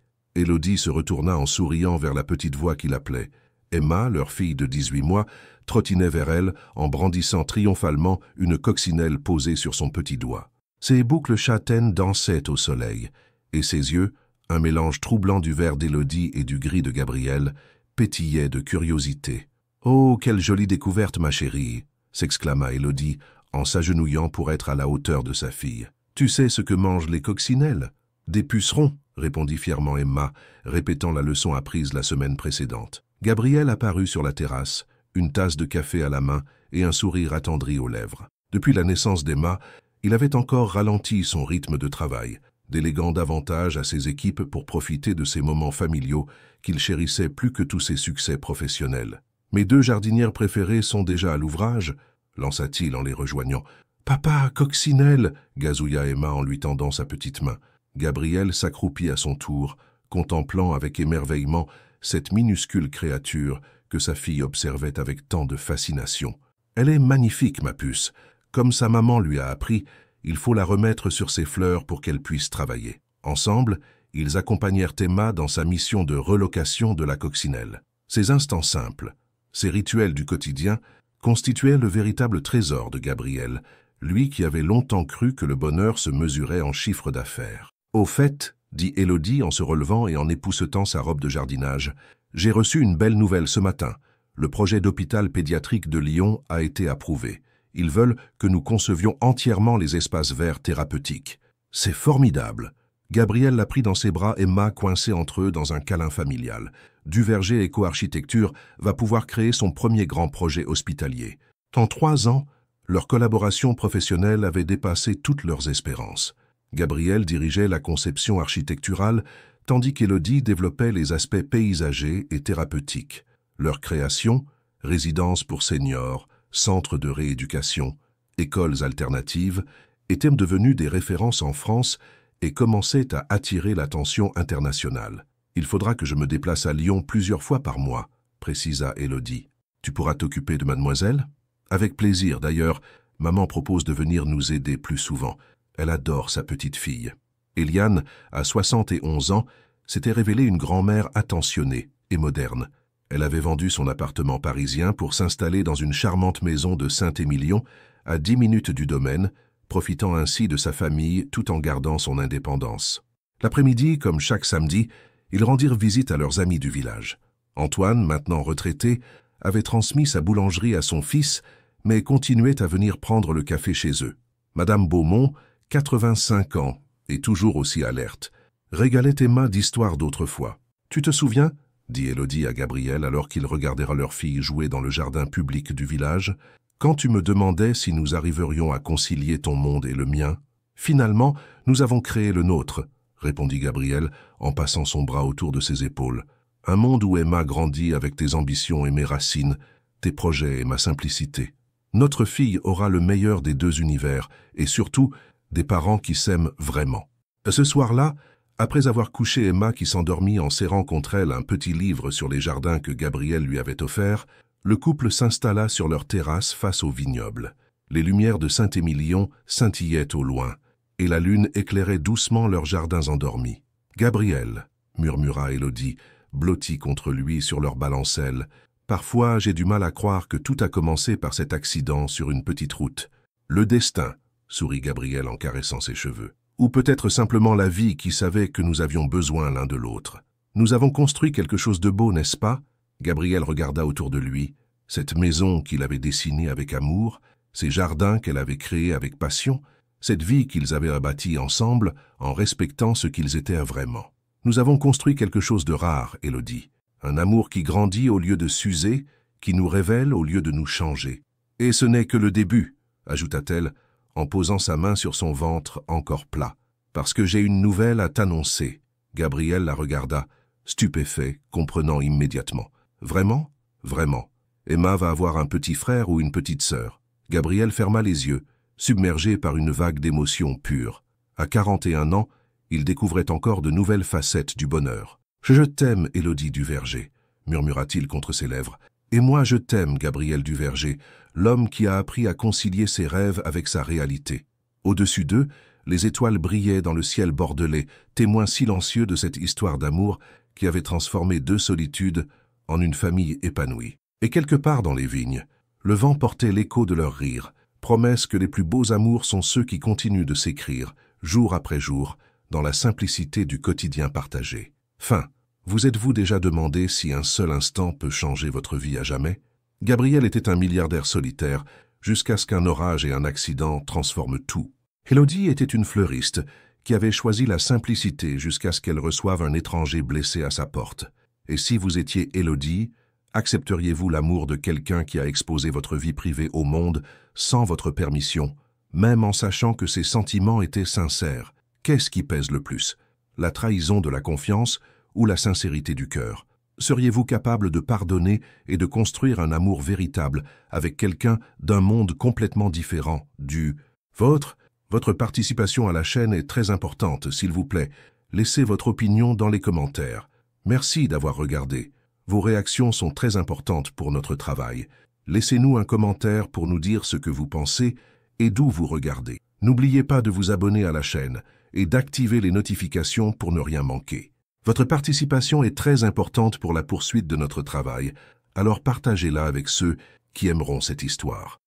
Élodie se retourna en souriant vers la petite voix qui l'appelait. Emma, leur fille de 18 mois, trottinait vers elle en brandissant triomphalement une coccinelle posée sur son petit doigt. Ses boucles châtaines dansaient au soleil, et ses yeux, un mélange troublant du vert d'Élodie et du gris de Gabriel, pétillaient de curiosité. « Oh, quelle jolie découverte, ma chérie !» s'exclama Élodie, en s'agenouillant pour être à la hauteur de sa fille. « Tu sais ce que mangent les coccinelles ?»« Des pucerons !» répondit fièrement Emma, répétant la leçon apprise la semaine précédente. Gabriel apparut sur la terrasse, une tasse de café à la main et un sourire attendri aux lèvres. Depuis la naissance d'Emma, il avait encore ralenti son rythme de travail, déléguant davantage à ses équipes pour profiter de ces moments familiaux qu'il chérissait plus que tous ses succès professionnels. « Mes 2 jardinières préférées sont déjà à l'ouvrage ?» lança-t-il en les rejoignant. « Papa, coccinelle !» gazouilla Emma en lui tendant sa petite main. Gabriel s'accroupit à son tour, contemplant avec émerveillement cette minuscule créature que sa fille observait avec tant de fascination. « Elle est magnifique, ma puce. Comme sa maman lui a appris, il faut la remettre sur ses fleurs pour qu'elle puisse travailler. » Ensemble, ils accompagnèrent Emma dans sa mission de relocation de la coccinelle. Ces instants simples, ces rituels du quotidien, constituaient le véritable trésor de Gabriel, lui qui avait longtemps cru que le bonheur se mesurait en chiffre d'affaires. « Au fait, » dit Élodie en se relevant et en époussetant sa robe de jardinage, « j'ai reçu une belle nouvelle ce matin. Le projet d'hôpital pédiatrique de Lyon a été approuvé. Ils veulent que nous concevions entièrement les espaces verts thérapeutiques. C'est formidable !» Gabriel la prit dans ses bras, Emma coincée entre eux dans un câlin familial. Duverger Éco-Architecture va pouvoir créer son premier grand projet hospitalier. En 3 ans, leur collaboration professionnelle avait dépassé toutes leurs espérances. Gabriel dirigeait la conception architecturale, tandis qu'Élodie développait les aspects paysagers et thérapeutiques. Leur création, résidences pour seniors, centres de rééducation, écoles alternatives, étaient devenues des références en France et commençaient à attirer l'attention internationale. « Il faudra que je me déplace à Lyon plusieurs fois par mois, » précisa Élodie. « Tu pourras t'occuper de mademoiselle ?»« Avec plaisir, d'ailleurs, maman propose de venir nous aider plus souvent. Elle adore sa petite fille. » Eliane, à 71 ans, s'était révélée une grand-mère attentionnée et moderne. Elle avait vendu son appartement parisien pour s'installer dans une charmante maison de Saint-Émilion, à 10 minutes du domaine, profitant ainsi de sa famille tout en gardant son indépendance. L'après-midi, comme chaque samedi, ils rendirent visite à leurs amis du village. Antoine, maintenant retraité, avait transmis sa boulangerie à son fils, mais continuait à venir prendre le café chez eux. Madame Beaumont, 85 ans, et toujours aussi alerte, régalait Emma d'histoires d'autrefois. « Tu te souviens ?» dit Élodie à Gabriel alors qu'ils regardèrent leur fille jouer dans le jardin public du village. « Quand tu me demandais si nous arriverions à concilier ton monde et le mien, finalement, nous avons créé le nôtre, répondit Gabriel en passant son bras autour de ses épaules. Un monde où Emma grandit avec tes ambitions et mes racines, tes projets et ma simplicité. Notre fille aura le meilleur des deux univers et surtout des parents qui s'aiment vraiment. Ce soir-là, après avoir couché Emma qui s'endormit en serrant contre elle un petit livre sur les jardins que Gabriel lui avait offert, le couple s'installa sur leur terrasse face au vignoble. Les lumières de Saint-Émilion scintillaient au loin, et la lune éclairait doucement leurs jardins endormis. « Gabriel » murmura Élodie, blottie contre lui sur leur balancelle. « Parfois, j'ai du mal à croire que tout a commencé par cet accident sur une petite route. Le destin, sourit Gabriel en caressant ses cheveux. Ou peut-être simplement la vie qui savait que nous avions besoin l'un de l'autre. Nous avons construit quelque chose de beau, n'est-ce pas? Gabriel regarda autour de lui, cette maison qu'il avait dessinée avec amour, ces jardins qu'elle avait créés avec passion, cette vie qu'ils avaient bâtie ensemble en respectant ce qu'ils étaient vraiment. Nous avons construit quelque chose de rare, Élodie. Un amour qui grandit au lieu de s'user, qui nous révèle au lieu de nous changer. Et ce n'est que le début, ajouta-t-elle, en posant sa main sur son ventre encore plat. Parce que j'ai une nouvelle à t'annoncer. Gabriel la regarda, stupéfait, comprenant immédiatement. Vraiment? Vraiment. Emma va avoir un petit frère ou une petite sœur. Gabriel ferma les yeux, submergé par une vague d'émotions pures. À 41 ans, il découvrait encore de nouvelles facettes du bonheur. « Je t'aime, Élodie Duverger », murmura-t-il contre ses lèvres. « Et moi je t'aime, Gabriel Duverger, l'homme qui a appris à concilier ses rêves avec sa réalité. » Au-dessus d'eux, les étoiles brillaient dans le ciel bordelais, témoins silencieux de cette histoire d'amour qui avait transformé deux solitudes en une famille épanouie. Et quelque part dans les vignes, le vent portait l'écho de leurs rires, promesse que les plus beaux amours sont ceux qui continuent de s'écrire, jour après jour, dans la simplicité du quotidien partagé. Fin. Vous êtes-vous déjà demandé si un seul instant peut changer votre vie à jamais? Gabriel était un milliardaire solitaire, jusqu'à ce qu'un orage et un accident transforment tout. Élodie était une fleuriste qui avait choisi la simplicité jusqu'à ce qu'elle reçoive un étranger blessé à sa porte. Et si vous étiez Élodie, accepteriez-vous l'amour de quelqu'un qui a exposé votre vie privée au monde sans votre permission, même en sachant que ses sentiments étaient sincères? Qu'est-ce qui pèse le plus? La trahison de la confiance ou la sincérité du cœur? Seriez-vous capable de pardonner et de construire un amour véritable avec quelqu'un d'un monde complètement différent du vôtre? Votre participation à la chaîne est très importante, s'il vous plaît. Laissez votre opinion dans les commentaires. Merci d'avoir regardé. Vos réactions sont très importantes pour notre travail. Laissez-nous un commentaire pour nous dire ce que vous pensez et d'où vous regardez. N'oubliez pas de vous abonner à la chaîne et d'activer les notifications pour ne rien manquer. Votre participation est très importante pour la poursuite de notre travail, alors partagez-la avec ceux qui aimeront cette histoire.